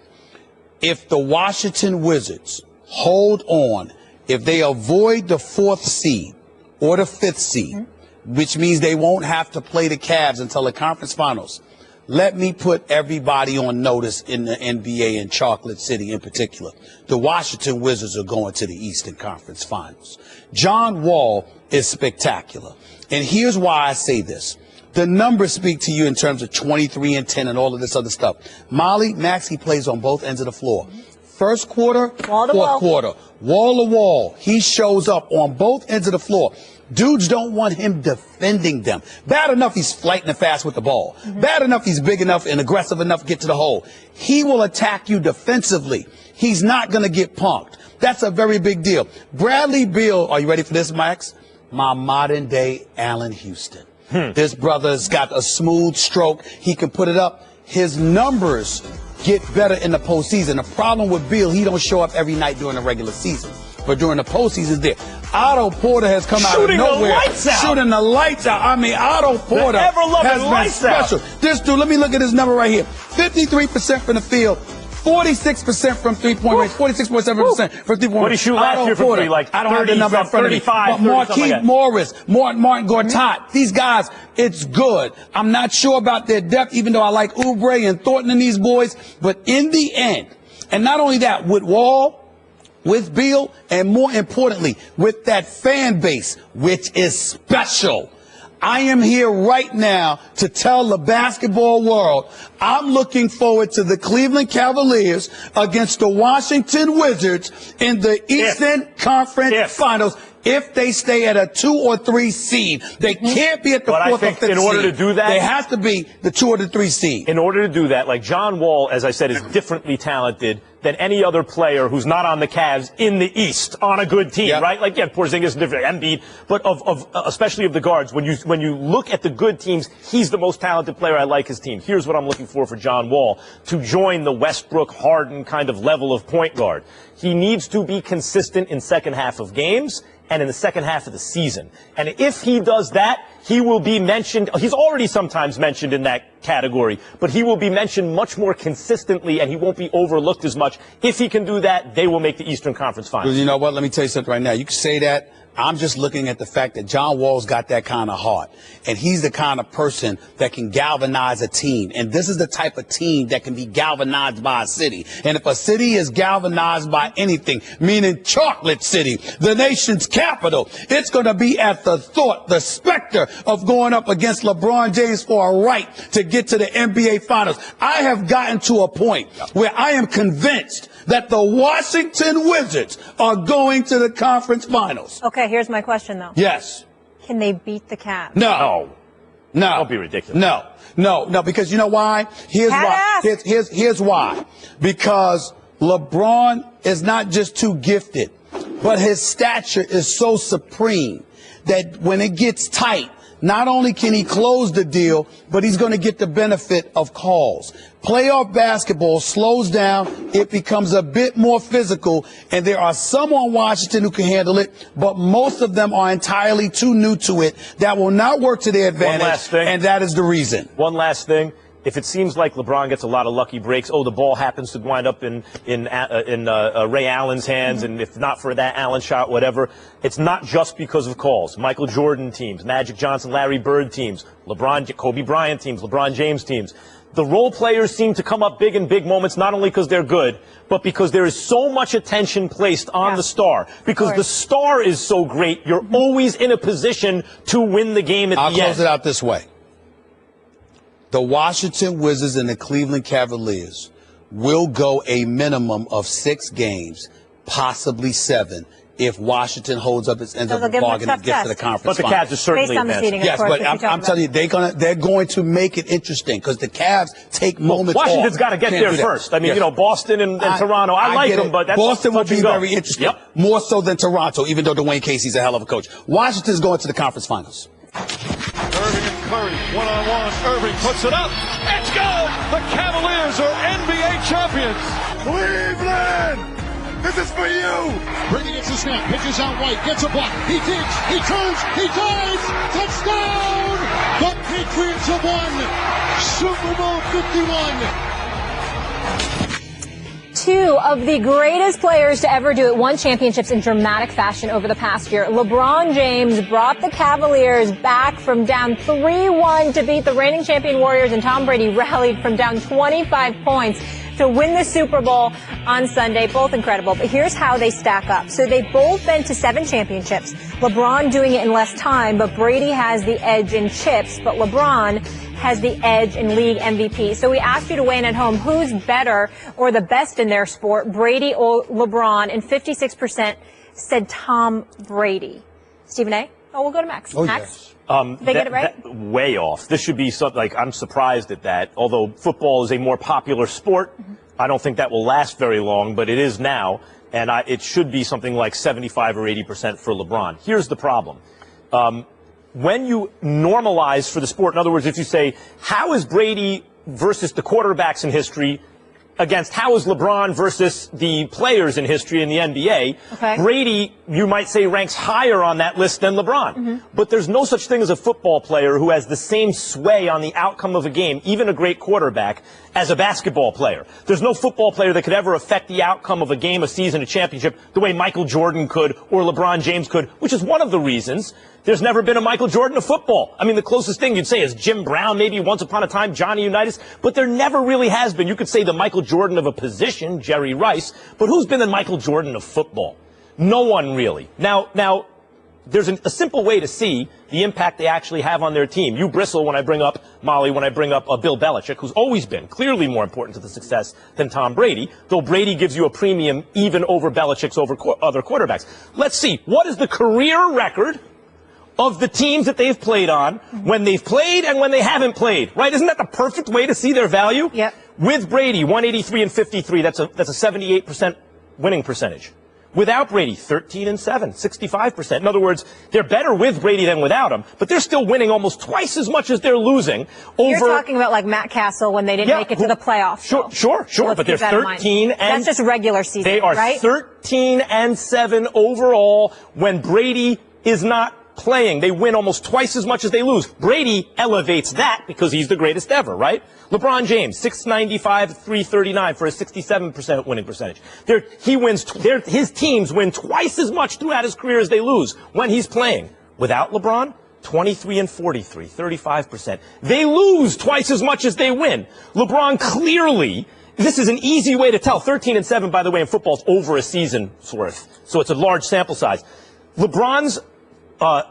If the Washington Wizards hold on, if they avoid the 4th seed or the 5th seed, which means they won't have to play the Cavs until the conference finals, let me put everybody on notice in the NBA and Chocolate City in particular. The Washington Wizards are going to the Eastern Conference Finals. John Wall is spectacular. And here's why I say this. The numbers speak to you in terms of 23-10 and all of this other stuff. Molly, Max, he plays on both ends of the floor. First quarter, fourth quarter, wall to wall. He shows up on both ends of the floor. Dudes don't want him defending them. Bad enough he's lightning fast with the ball. Bad enough he's big enough and aggressive enough to get to the hole. He will attack you defensively. He's not going to get punked. That's a very big deal. Bradley Beal, are you ready for this, Max? My modern day Allen Houston. This brother's got a smooth stroke. He can put it up. His numbers get better in the postseason. The problem with Beal, he don't show up every night during the regular season. But during the postseason, there. Otto Porter has come out of nowhere. Shooting the lights out. I mean, Otto Porter has been special. This dude, let me look at his number right here. 53% from the field, 46% from three-point range, 46.7% from three-point range. What did he shoot last year from three? Like I don't have the number in front of me. 35, But Marquise Morris, Martin Gortat, these guys, it's good. I'm not sure about their depth, even though I like Oubre and Thornton and these boys. But in the end, and not only that, with Wall, with Beal, and more importantly, with that fan base, which is special. I am here right now to tell the basketball world I'm looking forward to the Cleveland Cavaliers against the Washington Wizards in the Eastern Conference Finals. If they stay at a 2 or 3 seed, they can't be at the 4th or 5th seed. In order to do that, they have to be the 2 or the 3 seed. In order to do that, like John Wall, as I said, is differently talented than any other player who's not on the Cavs in the East on a good team, right? Like, yeah, Porzingis is different, Embiid, but especially of the guards, when you look at the good teams, he's the most talented player. I like his team. Here's what I'm looking for John Wall to join the Westbrook, Harden kind of level of point guard. He needs to be consistent in second half of games and in the second half of the season. And if he does that, he will be mentioned. He's already sometimes mentioned in that category, but he will be mentioned much more consistently, and he won't be overlooked as much. If he can do that, they will make the Eastern Conference Finals. Well, you know what? Let me tell you something right now. You can say that. I'm just looking at the fact that John Wall's got that kind of heart, and he's the kind of person that can galvanize a team. And this is the type of team that can be galvanized by a city. And if a city is galvanized by anything, meaning Chocolate City, the nation's capital, it's going to be at the thought, the specter of going up against LeBron James for a right to get to the NBA Finals. I have gotten to a point where I am convinced that the Washington Wizards are going to the conference finals. Okay, here's my question, though. Yes. Can they beat the Cavs? No. Don't be ridiculous. No, because you know why? Here's why. Here's why. Because LeBron is not just too gifted, but his stature is so supreme that when it gets tight, not only can he close the deal, but he's going to get the benefit of calls. Playoff basketball slows down. It becomes a bit more physical, and there are some on Washington who can handle it, but most of them are entirely too new to it. That will not work to their advantage, One last thing. And that is the reason. One last thing. If it seems like LeBron gets a lot of lucky breaks, the ball happens to wind up in Ray Allen's hands, and if not for that Allen shot, whatever, it's not just because of calls. Michael Jordan teams, Magic Johnson, Larry Bird teams, Kobe Bryant teams, LeBron James teams. The role players seem to come up big in big moments, not only because they're good, but because there is so much attention placed on the star. Because the star is so great, you're always in a position to win the game at the end. I'll close it out this way. The Washington Wizards and the Cleveland Cavaliers will go a minimum of 6 games, possibly 7, if Washington holds up its end of the bargain and gets to the conference. But the Cavs are certainly advancing. Yes, but I'm telling you, they're going to make it interesting because the Cavs take moments off. Washington's got to get there first. I mean, Boston and Toronto, I like them, but that's Boston will be very interesting, more so than Toronto, even though Dwayne Casey's a hell of a coach. Washington's going to the conference finals. Irving and Curry, one-on-one. Irving puts it up. It's good! The Cavaliers are NBA champions. Cleveland! This is for you! Brady gets a snap, pitches out White, gets a block. He digs, he turns, he dives! Touchdown! The Patriots have won Super Bowl 51. 2 of the greatest players to ever do it won championships in dramatic fashion over the past year. LeBron James brought the Cavaliers back from down 3-1 to beat the reigning champion Warriors, and Tom Brady rallied from down 25 points to win the Super Bowl on Sunday. Both incredible. But here's how they stack up. So they've both been to 7 championships. LeBron doing it in less time, but Brady has the edge in chips, but LeBron has the edge in league MVP. So we asked you to weigh in at home, who's better or the best in their sport, Brady or LeBron? And 56% said Tom Brady. Stephen A? We'll go to Max. Max? Yes. They get it right? Way off. This should be something like, I'm surprised at that. Although football is a more popular sport, I don't think that will last very long, but it is now. And it should be something like 75 or 80% for LeBron. Here's the problem. When you normalize for the sport, in other words, if you say, how is Brady versus the quarterbacks in history against how is LeBron versus the players in history in the NBA, Okay. Brady, you might say, ranks higher on that list than LeBron. But there's no such thing as a football player who has the same sway on the outcome of a game, even a great quarterback, as a basketball player. There's no football player that could ever affect the outcome of a game, a season, a championship, the way Michael Jordan could or LeBron James could, which is one of the reasons there's never been a Michael Jordan of football. I mean, the closest thing you'd say is Jim Brown, maybe once upon a time, Johnny Unitas, but there never really has been. You could say the Michael Jordan of a position, Jerry Rice, but who's been the Michael Jordan of football? No one really. Now, there's a simple way to see the impact they actually have on their team. You bristle when I bring up, Molly, when I bring up Bill Belichick, who's always been clearly more important to the success than Tom Brady, though Brady gives you a premium even over Belichick's over other quarterbacks. Let's see. What is the career record of the teams that they've played on when they've played and when they haven't played, right? Isn't that the perfect way to see their value? Yep. With Brady, 183 and 53, that's a 78% winning percentage. Without Brady, 13 and 7, 65%. In other words, they're better with Brady than without him, but they're still winning almost twice as much as they're losing over. You're talking about like Matt Castle when they didn't make it to the playoffs. Sure. Let's But they're keep that in 13 mind. and That's just regular season, they are right? 13 and 7 overall when Brady is not playing. They win almost twice as much as they lose. Brady elevates that because he's the greatest ever, right? LeBron James, 695, 339 for a 67% winning percentage. His teams win twice as much throughout his career as they lose when he's playing. Without LeBron, 23 and 43, 35%. They lose twice as much as they win. LeBron clearly, this is an easy way to tell. 13 and 7, by the way, in football is over a season's worth. So it's a large sample size. LeBron's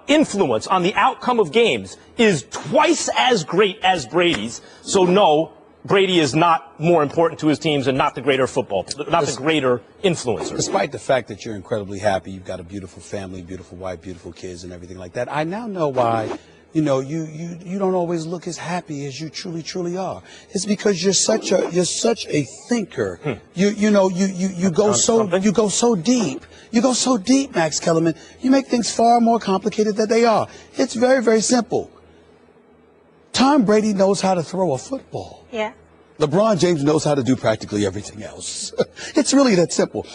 influence on the outcome of games is twice as great as Brady's. So no, Brady is not more important to his teams and not the greater the greater influencer. Despite the fact that you're incredibly happy, you've got a beautiful family, beautiful wife, beautiful kids, and everything like that, I now know why. You don't always look as happy as you truly are. It's because you're such a thinker. You go so deep. You go so deep, Max Kellerman. You make things far more complicated than they are. It's very, very simple. Tom Brady knows how to throw a football. Yeah. LeBron James knows how to do practically everything else. It's really that simple.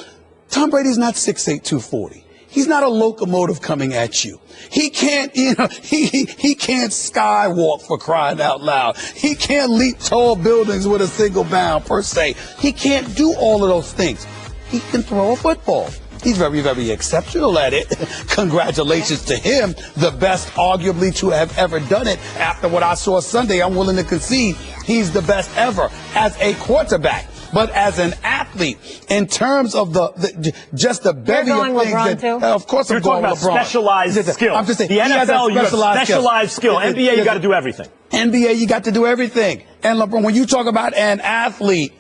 Tom Brady's not 6'8", 240. He's not a locomotive coming at you. He can't, he can't skywalk, for crying out loud. He can't leap tall buildings with a single bound per se. He can't do all of those things. He can throw a football. He's very, very exceptional at it. Congratulations to him, the best arguably to have ever done it. After what I saw Sunday, I'm willing to concede he's the best ever as a quarterback. But as an athlete, in terms of just the bevy of things that, of course, you're I'm going talking about LeBron. specialized skill. I'm just saying, the NFL, you have specialized skill. NBA, you got to do everything. NBA, you got to do everything. And LeBron, when you talk about an athlete,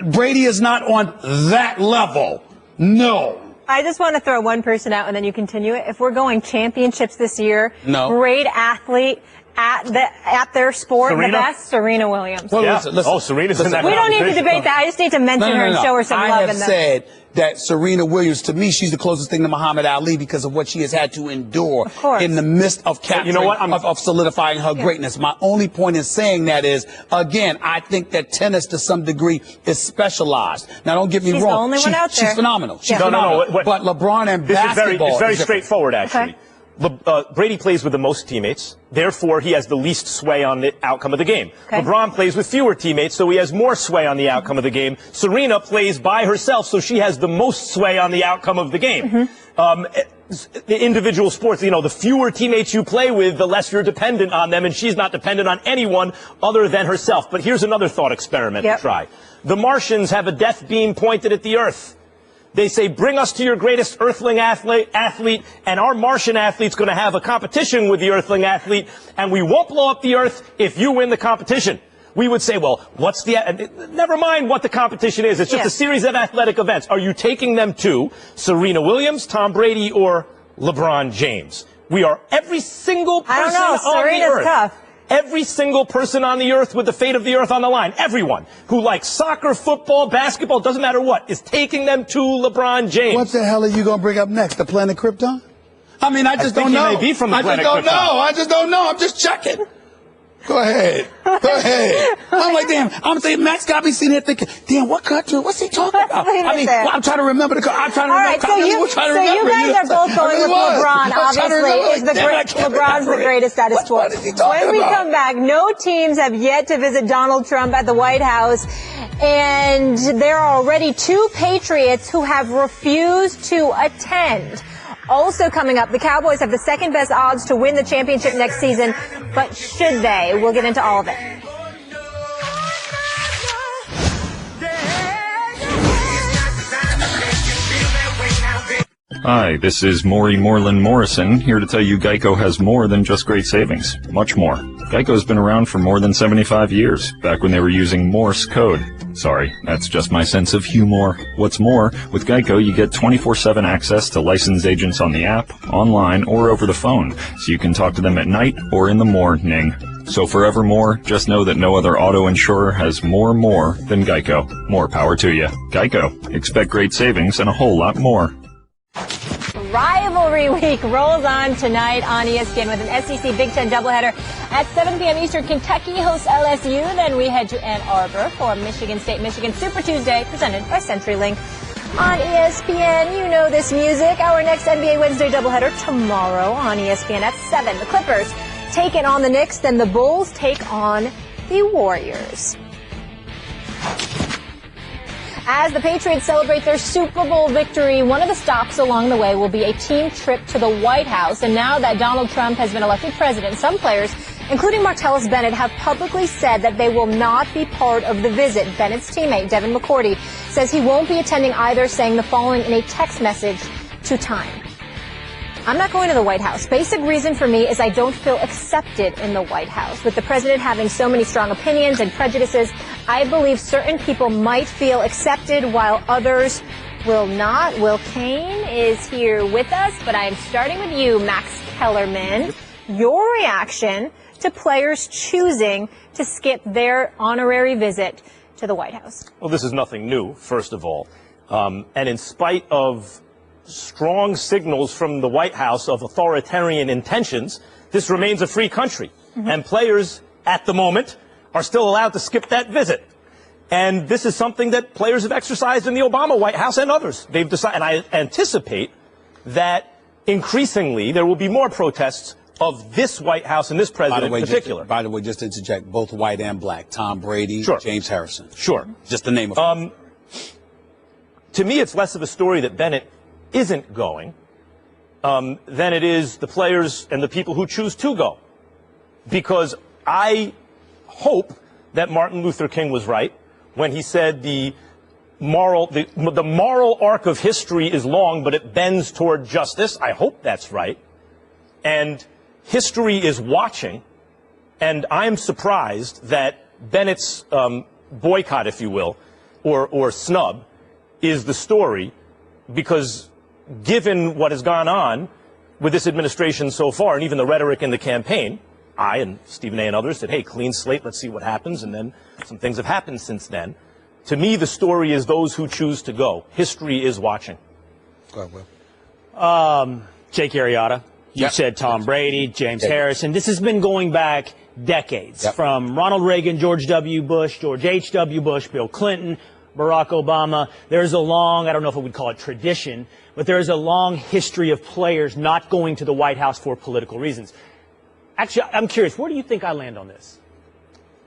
Brady is not on that level. No. I just want to throw one person out and then you continue it. If we're going championships this year, great athlete at their sport, Serena? the best, Serena Williams. Well, listen, Serena's in that we don't need to debate that. I just need to mention her and show her some love. I have said that Serena Williams, to me, she's the closest thing to Muhammad Ali because of what she has had to endure in the midst of capturing, of solidifying her greatness. My only point in saying that is, again, I think that tennis to some degree is specialized. Now, don't get me wrong. The only one out there. She's phenomenal. She's phenomenal. But LeBron and basketball. It's very straightforward, actually. Brady plays with the most teammates. Therefore, he has the least sway on the outcome of the game. LeBron plays with fewer teammates, so he has more sway on the outcome of the game. Serena plays by herself, so she has the most sway on the outcome of the game. The individual sports, the fewer teammates you play with, the less you're dependent on them, and she's not dependent on anyone other than herself. But here's another thought experiment to try. The Martians have a death beam pointed at the Earth. They say, bring us to your greatest earthling athlete, and our Martian athlete's going to have a competition with the earthling athlete, and we won't blow up the Earth if you win the competition. We would say, well, never mind what the competition is. It's just a series of athletic events. Are you taking them to Serena Williams, Tom Brady, or LeBron James? We are every single person on the Earth. Tough. Every single person on the Earth with the fate of the Earth on the line, everyone who likes soccer, football, basketball, doesn't matter what, is taking them to LeBron James. What the hell are you going to bring up next? The planet Krypton? I mean, I just don't know. He may be from the I just don't know. I just don't know. I'm just checking. Go ahead. I'm like, damn. I'm saying Max got me sitting there thinking, damn, what country? What's he talking about? I mean, I'm trying to remember the. I'm trying to remember. All right, you guys are both going with LeBron. Obviously, LeBron's the greatest at his sport. When we come back, no teams have yet to visit Donald Trump at the White House, and there are already 2 Patriots who have refused to attend. Also coming up, the Cowboys have the second best odds to win the championship next season, but should they? We'll get into all of it. Hi, this is Maury Moreland Morrison, here to tell you Geico has more than just great savings. Much more. Geico's been around for more than 75 years, back when they were using Morse code. Sorry, that's just my sense of humor. What's more, with Geico you get 24/7 access to licensed agents on the app, online, or over the phone, so you can talk to them at night or in the morning. So forevermore, just know that no other auto insurer has more than Geico. More power to you. Geico. Expect great savings and a whole lot more. Rivalry Week rolls on tonight on ESPN with an SEC Big Ten doubleheader at 7 p.m. Eastern. Kentucky hosts LSU. Then we head to Ann Arbor for Michigan State Michigan Super Tuesday, presented by CenturyLink. On ESPN, you know this music. Our next NBA Wednesday doubleheader tomorrow on ESPN at 7. The Clippers taking on the Knicks, then the Bulls take on the Warriors. As the Patriots celebrate their Super Bowl victory, one of the stops along the way will be a team trip to the White House. And now that Donald Trump has been elected president, some players, including Martellus Bennett, have publicly said that they will not be part of the visit. Bennett's teammate, Devin McCourty, says he won't be attending either, saying the following in a text message to Time. I'm not going to the White House. Basic reason for me is I don't feel accepted in the White House. With the president having so many strong opinions and prejudices, I believe certain people might feel accepted while others will not. Will Kane is here with us, but I am starting with you, Max Kellerman. Your reaction to players choosing to skip their honorary visit to the White House? Well, this is nothing new, first of all. And in spite of strong signals from the White House of authoritarian intentions, this remains a free country. And players, at the moment, are still allowed to skip that visit. And this is something that players have exercised in the Obama White House and others. They've decided, and I anticipate that increasingly there will be more protests of this White House and this president in particular. By the way, just to interject, both white and black. Tom Brady, James Harrison. Sure. Just the name of it. To me, it's less of a story that Bennett isn't going than it is the players and the people who choose to go. Because I hope that Martin Luther King was right when he said the moral arc of history is long, but it bends toward justice. I hope that's right. And history is watching, and I'm surprised that Bennett's boycott, if you will, or snub, is the story, because given what has gone on with this administration so far, and even the rhetoric in the campaign, I and Stephen A. and others said, hey, clean slate, let's see what happens, and then some things have happened since then. To me, the story is those who choose to go. History is watching. Go ahead, Will. Jake Arrieta. You said Tom Brady, James Harrison. This has been going back decades, from Ronald Reagan, George W. Bush, George H.W. Bush, Bill Clinton, Barack Obama. There's a long, I don't know if we would call it tradition, but there is a long history of players not going to the White House for political reasons. Actually, I'm curious, where do you think I land on this?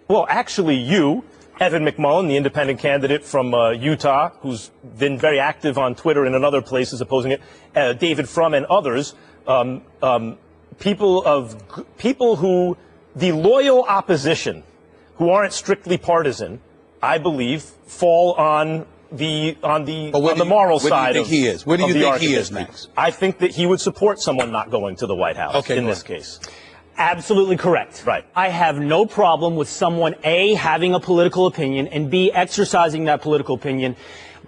Well, actually, you, Evan McMullen, the independent candidate from Utah, who's been very active on Twitter and in other places opposing it, David Frum and others, people who, the loyal opposition, who aren't strictly partisan, I believe, fall on the moral side of the argument. Where do you think he is? Where do you think he is, Max? I think that he would support someone not going to the White House in this case. Absolutely correct. Right. I have no problem with someone, A, having a political opinion, and B, exercising that political opinion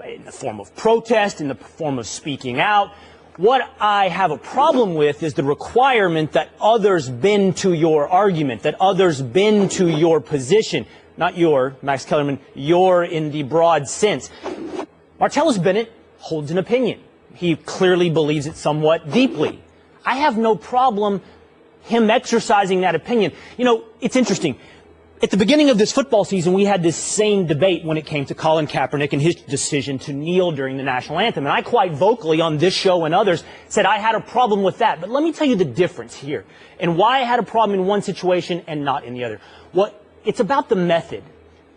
in the form of protest, in the form of speaking out. What I have a problem with is the requirement that others bend to your argument, that others bend to your position. Not your, Max Kellerman, your in the broad sense. Martellus Bennett holds an opinion. He clearly believes it somewhat deeply. I have no problem him exercising that opinion. You know, it's interesting. At the beginning of this football season, we had this same debate when it came to Colin Kaepernick and his decision to kneel during the national anthem. And I quite vocally on this show and others said I had a problem with that. But let me tell you the difference here and why I had a problem in one situation and not in the other. It's about the method,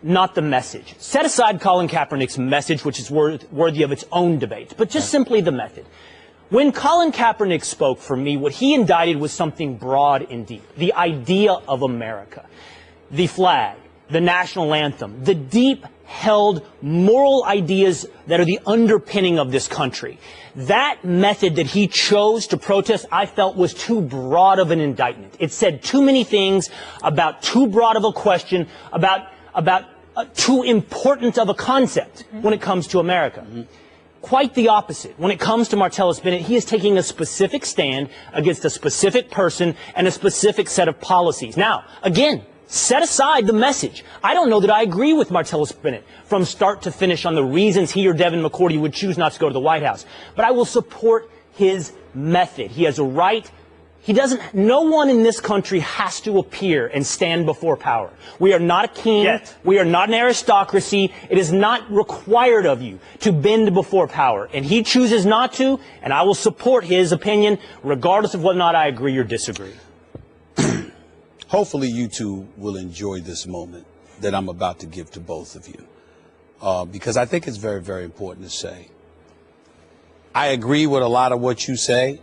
not the message. Set aside Colin Kaepernick's message, which is worthy of its own debate, but just simply the method. When Colin Kaepernick spoke, for me, what he indicted was something broad and deep. The idea of America. The flag, the national anthem, the deep-held moral ideas that are the underpinning of this country. That method that he chose to protest, I felt, was too broad of an indictment. It said too many things about too broad of a question, about too important of a concept when it comes to America. Quite the opposite. When it comes to Martellus Bennett, he is taking a specific stand against a specific person and a specific set of policies. Now, again, set aside the message. I don't know that I agree with Martellus Bennett from start to finish on the reasons he or Devin McCourty would choose not to go to the White House. But I will support his method. He has a right. No one in this country has to appear and stand before power. We are not a king. Yet. We are not an aristocracy. It is not required of you to bend before power. And he chooses not to, and I will support his opinion regardless of whether or not I agree or disagree. Hopefully you two will enjoy this moment that I'm about to give to both of you, because I think it's very, very important to say. I agree with a lot of what you say,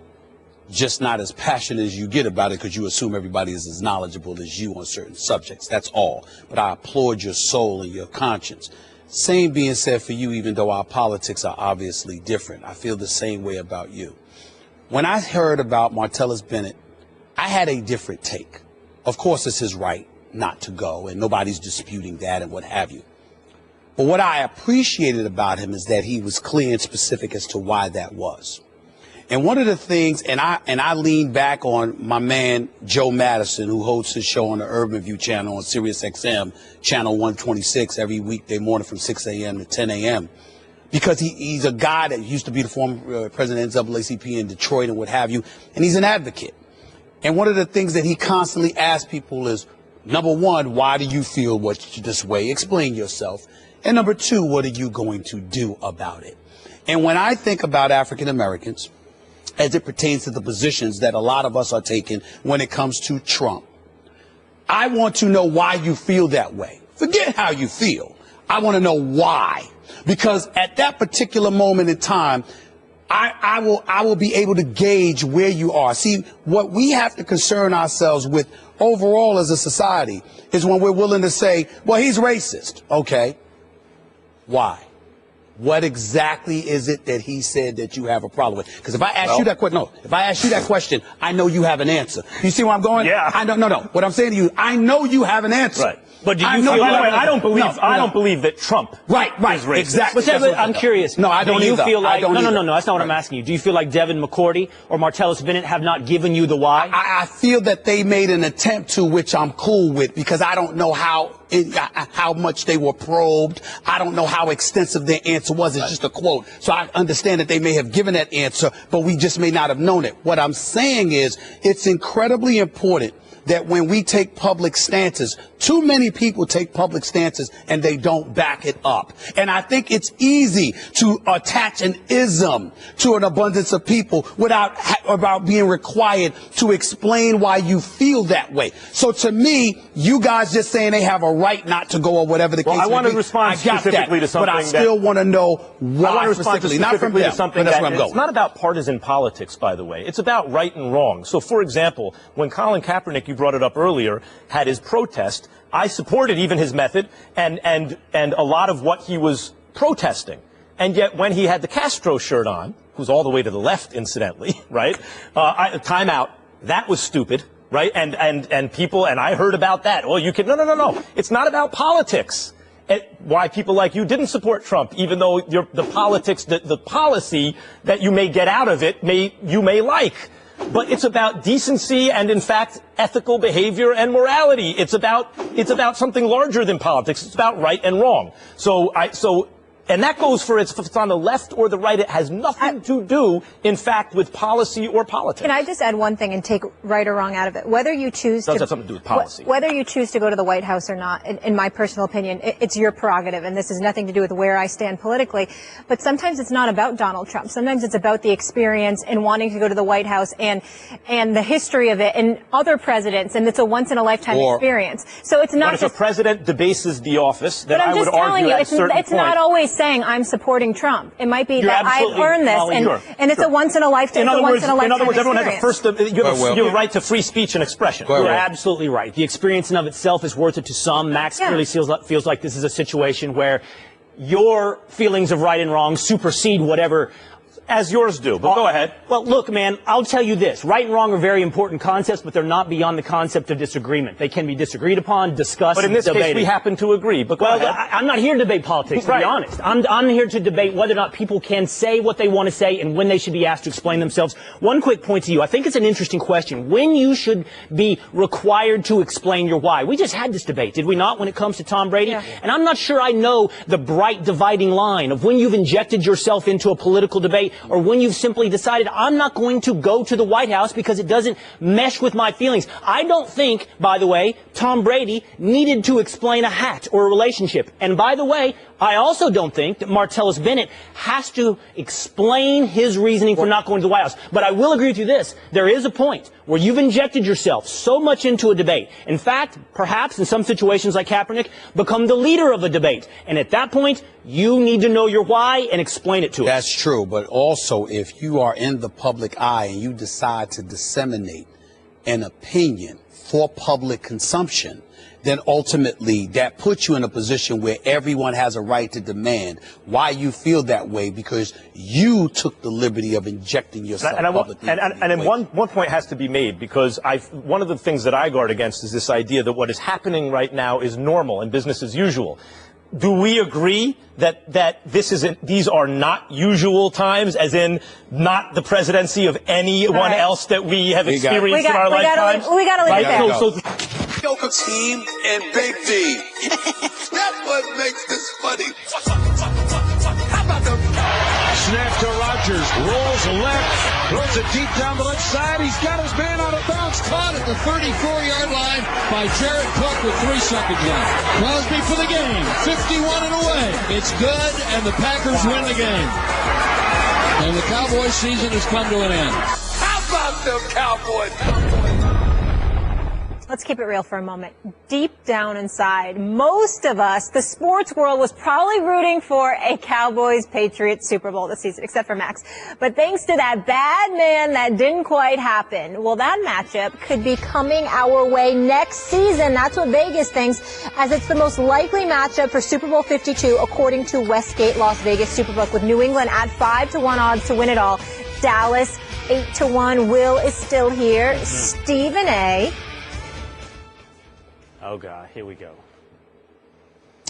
just not as passionate as you get about it because you assume everybody is as knowledgeable as you on certain subjects. That's all. But I applaud your soul and your conscience. Same being said for you, even though our politics are obviously different. I feel the same way about you. When I heard about Martellus Bennett, I had a different take. Of course, it's his right not to go, and nobody's disputing that and what have you. But what I appreciated about him is that he was clear and specific as to why that was. And one of the things, and I lean back on my man Joe Madison, who hosts his show on the Urban View channel on Sirius XM, channel 126, every weekday morning from 6 a.m. to 10 a.m. Because he's a guy that used to be the former president of NAACP in Detroit and what have you, and he's an advocate. And one of the things that he constantly asks people is, number one, why do you feel this way? Explain yourself. And number two, what are you going to do about it? And when I think about African Americans, as it pertains to the positions that a lot of us are taking when it comes to Trump, I want to know why you feel that way. Forget how you feel. I want to know why. Because at that particular moment in time, I will be able to gauge where you are. See, what we have to concern ourselves with overall as a society is when we're willing to say, well, he's racist. Okay. Why? What exactly is it that he said that you have a problem with? Because if I ask you that question, if I ask you that question, I know you have an answer. You see where I'm going? Yeah. No. What I'm saying to you, I know you have an answer. Right. But do you feel? By the way, I don't believe that Trump is racist. Exactly. But I'm curious. No, I don't do you either. Feel like, I don't either. No. That's not what I'm asking you. Do you feel like Devin McCourty or Martellus Bennett have not given you the why? I feel that they made an attempt to, which I'm cool with, because I don't know how much they were probed. I don't know how extensive their answer was. It's just a quote. So I understand that they may have given that answer, but we just may not have known it. What I'm saying is it's incredibly important that when we take public stances, too many people take public stances and they don't back it up. And I think it's easy to attach an ism to an abundance of people without being required to explain why you feel that way. So to me, you guys just saying they have a right not to go or whatever the case may be. I want to respond specifically to something, but I still want to know why specifically. Not from them, but that's where I'm going. It's not about partisan politics, by the way. It's about right and wrong. So, for example, when Colin Kaepernick, you brought it up earlier, had his protest, I supported even his method and a lot of what he was protesting. And yet when he had the Castro shirt on, who's all the way to the left, incidentally, right? Time out. That was stupid, right? And people, and I heard about that. Well, you can, no. It's not about politics. Why people like you didn't support Trump, even though the politics, the policy that you may get out of it you may like. But it's about decency and, in fact, ethical behavior and morality. It's about something larger than politics. It's about right and wrong. So And that goes for if it's on the left or the right. It has nothing to do, in fact, with policy or politics. Can I just add one thing and take right or wrong out of it? Whether you choose does have something to do with policy. Whether you choose to go to the White House or not, in my personal opinion, it's your prerogative, and this has nothing to do with where I stand politically. But sometimes it's not about Donald Trump. Sometimes it's about the experience and wanting to go to the White House and the history of it and other presidents, and it's a once-in-a-lifetime experience. So it's not just... But if a president debases the office, then I would argue at a certain point... It's not always saying I'm supporting Trump. It might be that I've earned this, Molly, and it's a once-in-a-lifetime experience. In other words, everyone has a right to free speech and expression. You're absolutely right. The experience in of itself is worth it to some. Max clearly feels like this is a situation where your feelings of right and wrong supersede whatever... As yours do, but go ahead. Well, look, man, I'll tell you this. Right and wrong are very important concepts, but they're not beyond the concept of disagreement. They can be disagreed upon, discussed, but in this case, we happen to agree. But go ahead. I'm not here to debate politics, to be honest. I'm here to debate whether or not people can say what they want to say and when they should be asked to explain themselves. One quick point to you. I think it's an interesting question. When you should be required to explain your why. We just had this debate, did we not, when it comes to Tom Brady? Yeah. And I'm not sure I know the bright dividing line of when you've injected yourself into a political debate or when you've simply decided I'm not going to go to the White House because it doesn't mesh with my feelings. I don't think, by the way, Tom Brady needed to explain a hat or a relationship. And by the way, I also don't think that Martellus Bennett has to explain his reasoning for not going to the White House. But I will agree with you this. There is a point where you've injected yourself so much into a debate. In fact, perhaps in some situations like Kaepernick, become the leader of a debate. And at that point, you need to know your why and explain it to us. That's true. But also, if you are in the public eye and you decide to disseminate an opinion for public consumption, then ultimately that puts you in a position where everyone has a right to demand why you feel that way because you took the liberty of injecting yourself publicly. And one point has to be made because one of the things that I guard against is this idea that what is happening right now is normal and business as usual. Do we agree that these are not usual times, as in not the presidency of anyone else that we have experienced in our lifetimes? We got to leave it there. Joker team and Big D. That's what makes this funny. How about the snap to Rodgers, rolls left, throws it deep down the left side. He's got his man out of bounds, caught at the 34-yard line by Jared Cook with 3 seconds left. Crosby for the game, 51 and away. It's good, and the Packers win the game. And the Cowboys season has come to an end. How about them Cowboys? Let's keep it real for a moment. Deep down inside, most of us, the sports world, was probably rooting for a Cowboys-Patriots Super Bowl this season, except for Max. But thanks to that bad man, that didn't quite happen. Well, that matchup could be coming our way next season. That's what Vegas thinks, as it's the most likely matchup for Super Bowl 52, according to Westgate Las Vegas Superbook, with New England at 5-1 odds to win it all. Dallas 8-1. Will is still here. Stephen A. Oh, God, here we go.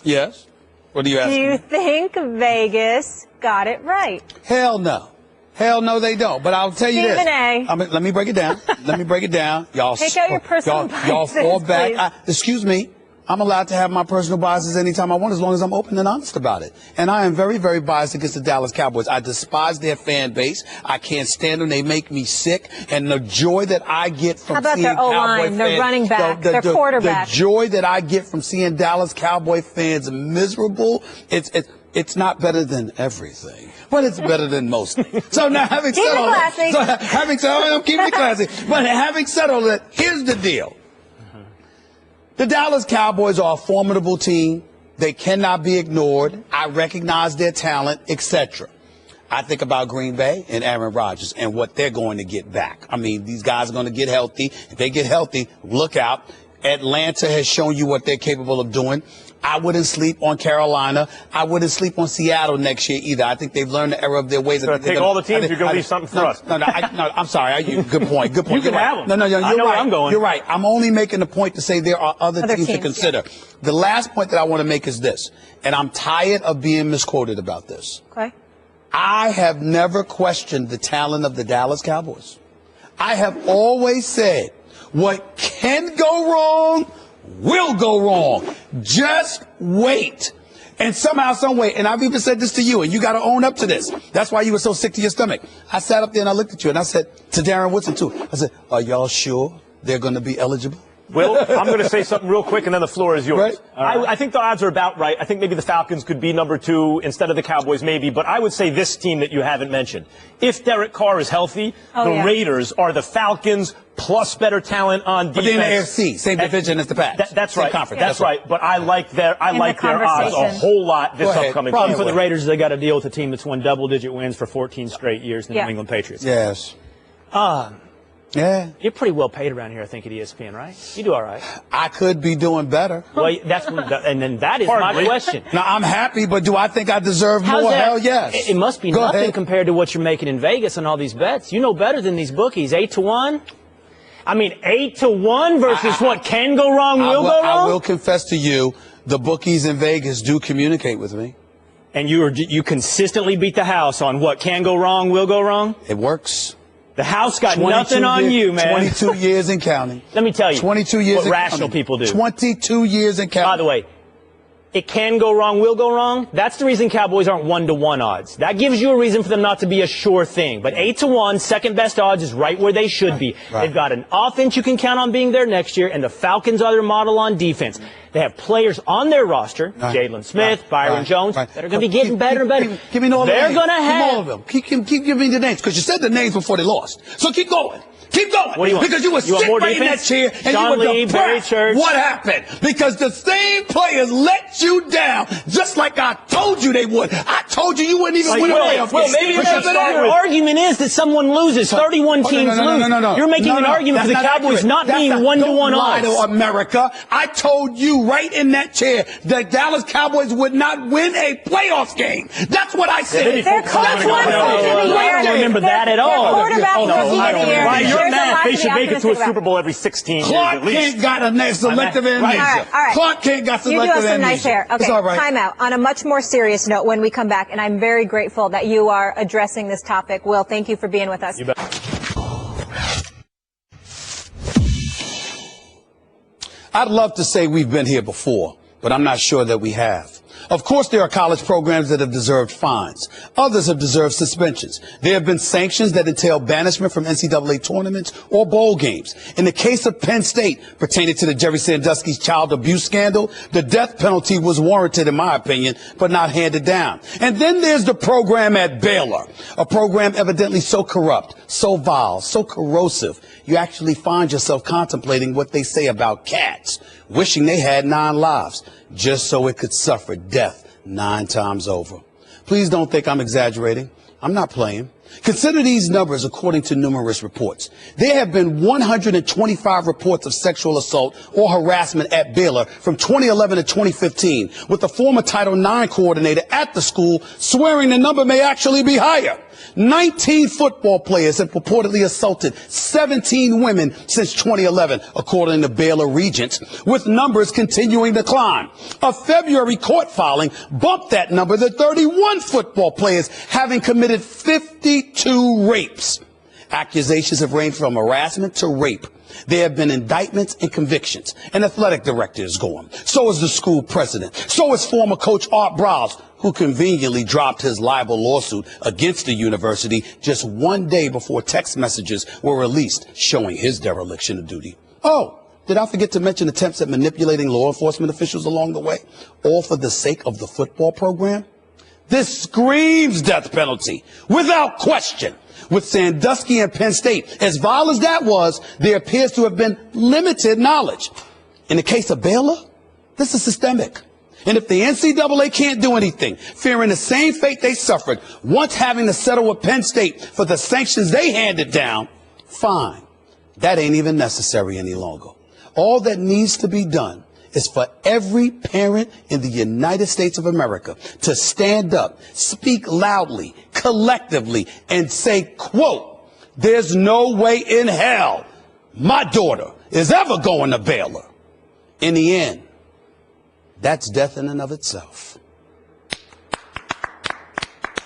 Yes? What do you ask? Do you think Vegas got it right? Hell no. Hell no, they don't. But I'll tell you this. Stephen A. Let me break it down. Let me break it down. Y'all take out your personal biases, y'all fall back. Excuse me. I'm allowed to have my personal biases anytime I want as long as I'm open and honest about it. And I am very, very biased against the Dallas Cowboys. I despise their fan base. I can't stand them. They make me sick. And the joy that I get from seeing their O-line, their running back, their quarterback? The joy that I get from seeing Dallas Cowboy fans miserable, it's not better than everything, but it's better than most things. So now having said all that, I'm keeping it classy. But having said all that, here's the deal. The Dallas Cowboys are a formidable team. They cannot be ignored. I recognize their talent, etc. I think about Green Bay and Aaron Rodgers and what they're going to get back. I mean, these guys are going to get healthy. If they get healthy, look out. Atlanta has shown you what they're capable of doing. I wouldn't sleep on Carolina. I wouldn't sleep on Seattle next year either. I think they've learned the error of their ways. You're going to take all the teams. You're going to leave something for us. No, I'm sorry. Good point. Good point. You can have them. No, you're I know right. where I'm going. You're right. I'm only making the point to say there are other teams to consider. Yeah. The last point that I want to make is this, and I'm tired of being misquoted about this. Okay. I have never questioned the talent of the Dallas Cowboys. I have always said what can go wrong will go wrong. Just wait. And somehow, some way, and I've even said this to you, and you got to own up to this. That's why you were so sick to your stomach. I sat up there and I looked at you and I said to Darren Woodson too. I said, "Are y'all sure they're going to be eligible?" Will, I'm going to say something real quick, and then the floor is yours. Right. I think the odds are about right. I think maybe the Falcons could be number 2 instead of the Cowboys, maybe. But I would say this team that you haven't mentioned. If Derek Carr is healthy, the Raiders are the Falcons plus better talent on defense. But in the AFC, same division as the Pats. That's right. Conference. That's right. But I like their odds a whole lot this upcoming Problem for the Raiders is they got to deal with a team that's won double-digit wins for 14 straight years, the New England Patriots. Yes. Yeah. You're pretty well paid around here, I think, at ESPN, right? You do all right. I could be doing better. Well, and then that is my question. Now, I'm happy, but do I think I deserve more? Hell yes. It must be nothing compared to what you're making in Vegas on all these bets. You know better than these bookies. 8-1. I mean, 8-1 versus what can go wrong will go wrong? I will confess to you, the bookies in Vegas do communicate with me. And you consistently beat the house on what can go wrong will go wrong? It works. The house got nothing on you, man. 22 years in counting. Let me tell you. 22 years what rational people do. 22 years in counting. By the way, it can go wrong, will go wrong. That's the reason Cowboys aren't 1-1 odds. That gives you a reason for them not to be a sure thing. But 8-1, second best odds is right where they should be. Right. They've got an offense you can count on being there next year, and the Falcons are their model on defense. They have players on their roster, Jalen Smith, Byron Jones, that are going to be getting better and better. Give me all of them. They're going to have all of them. Keep giving me the names, because you said the names before they lost. So keep going. Keep going. What do you want? Because you were sitting right in that chair and Sean you were Lee, depressed. Barry Church. What happened? Because the same players let you down, just like I told you they would. I told you wouldn't even win a playoff game. Well, maybe your argument is that someone loses. 31 teams lose. No. You're making an argument for the Cowboys not being 1-1 odds. To America. I told you right in that chair that Dallas Cowboys would not win a playoff game. That's what I said. I don't remember that at all. You're mad. They should make it to a Super Bowl every 16 years Clark at least. Kent got a selective amnesia. All right. Clark Kent got selective amnesia. You do have some nice hair. Okay, it's all right. Time out. On a much more serious note, when we come back, and I'm very grateful that you are addressing this topic. Will, thank you for being with us. You bet. I'd love to say we've been here before, but I'm not sure that we have. Of course, there are college programs that have deserved fines. Others have deserved suspensions. There have been sanctions that entail banishment from NCAA tournaments or bowl games. In the case of Penn State, pertaining to the Jerry Sandusky's child abuse scandal, the death penalty was warranted, in my opinion, but not handed down. And then there's the program at Baylor, a program evidently so corrupt, so vile, so corrosive, you actually find yourself contemplating what they say about cats, wishing they had 9 lives, just so it could suffer death 9 times over. Please don't think I'm exaggerating. I'm not playing. Consider these numbers according to numerous reports. There have been 125 reports of sexual assault or harassment at Baylor from 2011 to 2015, with the former Title IX coordinator at the school swearing the number may actually be higher. 19 football players have purportedly assaulted 17 women since 2011, according to Baylor Regents, with numbers continuing to climb. A February court filing bumped that number to 31 football players having committed 52 rapes. Accusations have ranged from harassment to rape. There have been indictments and convictions. An athletic director is gone. So is the school president. So is former coach Art Browse, who conveniently dropped his libel lawsuit against the university just one day before text messages were released showing his dereliction of duty. Oh, did I forget to mention attempts at manipulating law enforcement officials along the way, all for the sake of the football program? This screams death penalty, without question. With Sandusky and Penn State, as vile as that was, there appears to have been limited knowledge. In the case of Baylor, this is systemic. And if the NCAA can't do anything, fearing the same fate they suffered once having to settle with Penn State for the sanctions they handed down, fine. That ain't even necessary any longer. All that needs to be done is for every parent in the United States of America to stand up, speak loudly, collectively, and say, quote, there's no way in hell my daughter is ever going to Baylor. In the end, that's death in and of itself.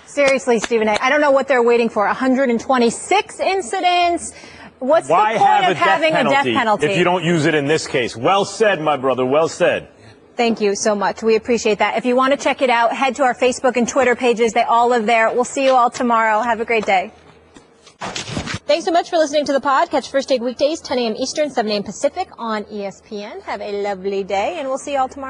Seriously, Stephen A., I don't know what they're waiting for. 126 incidents. What's Why the point have of having a death penalty if you don't use it in this case? Well said, my brother. Well said. Thank you so much. We appreciate that. If you want to check it out, head to our Facebook and Twitter pages. They all live there. We'll see you all tomorrow. Have a great day. Thanks so much for listening to the pod. Catch First Take weekdays, 10 a.m. Eastern, 7 a.m. Pacific on ESPN. Have a lovely day, and we'll see you all tomorrow morning.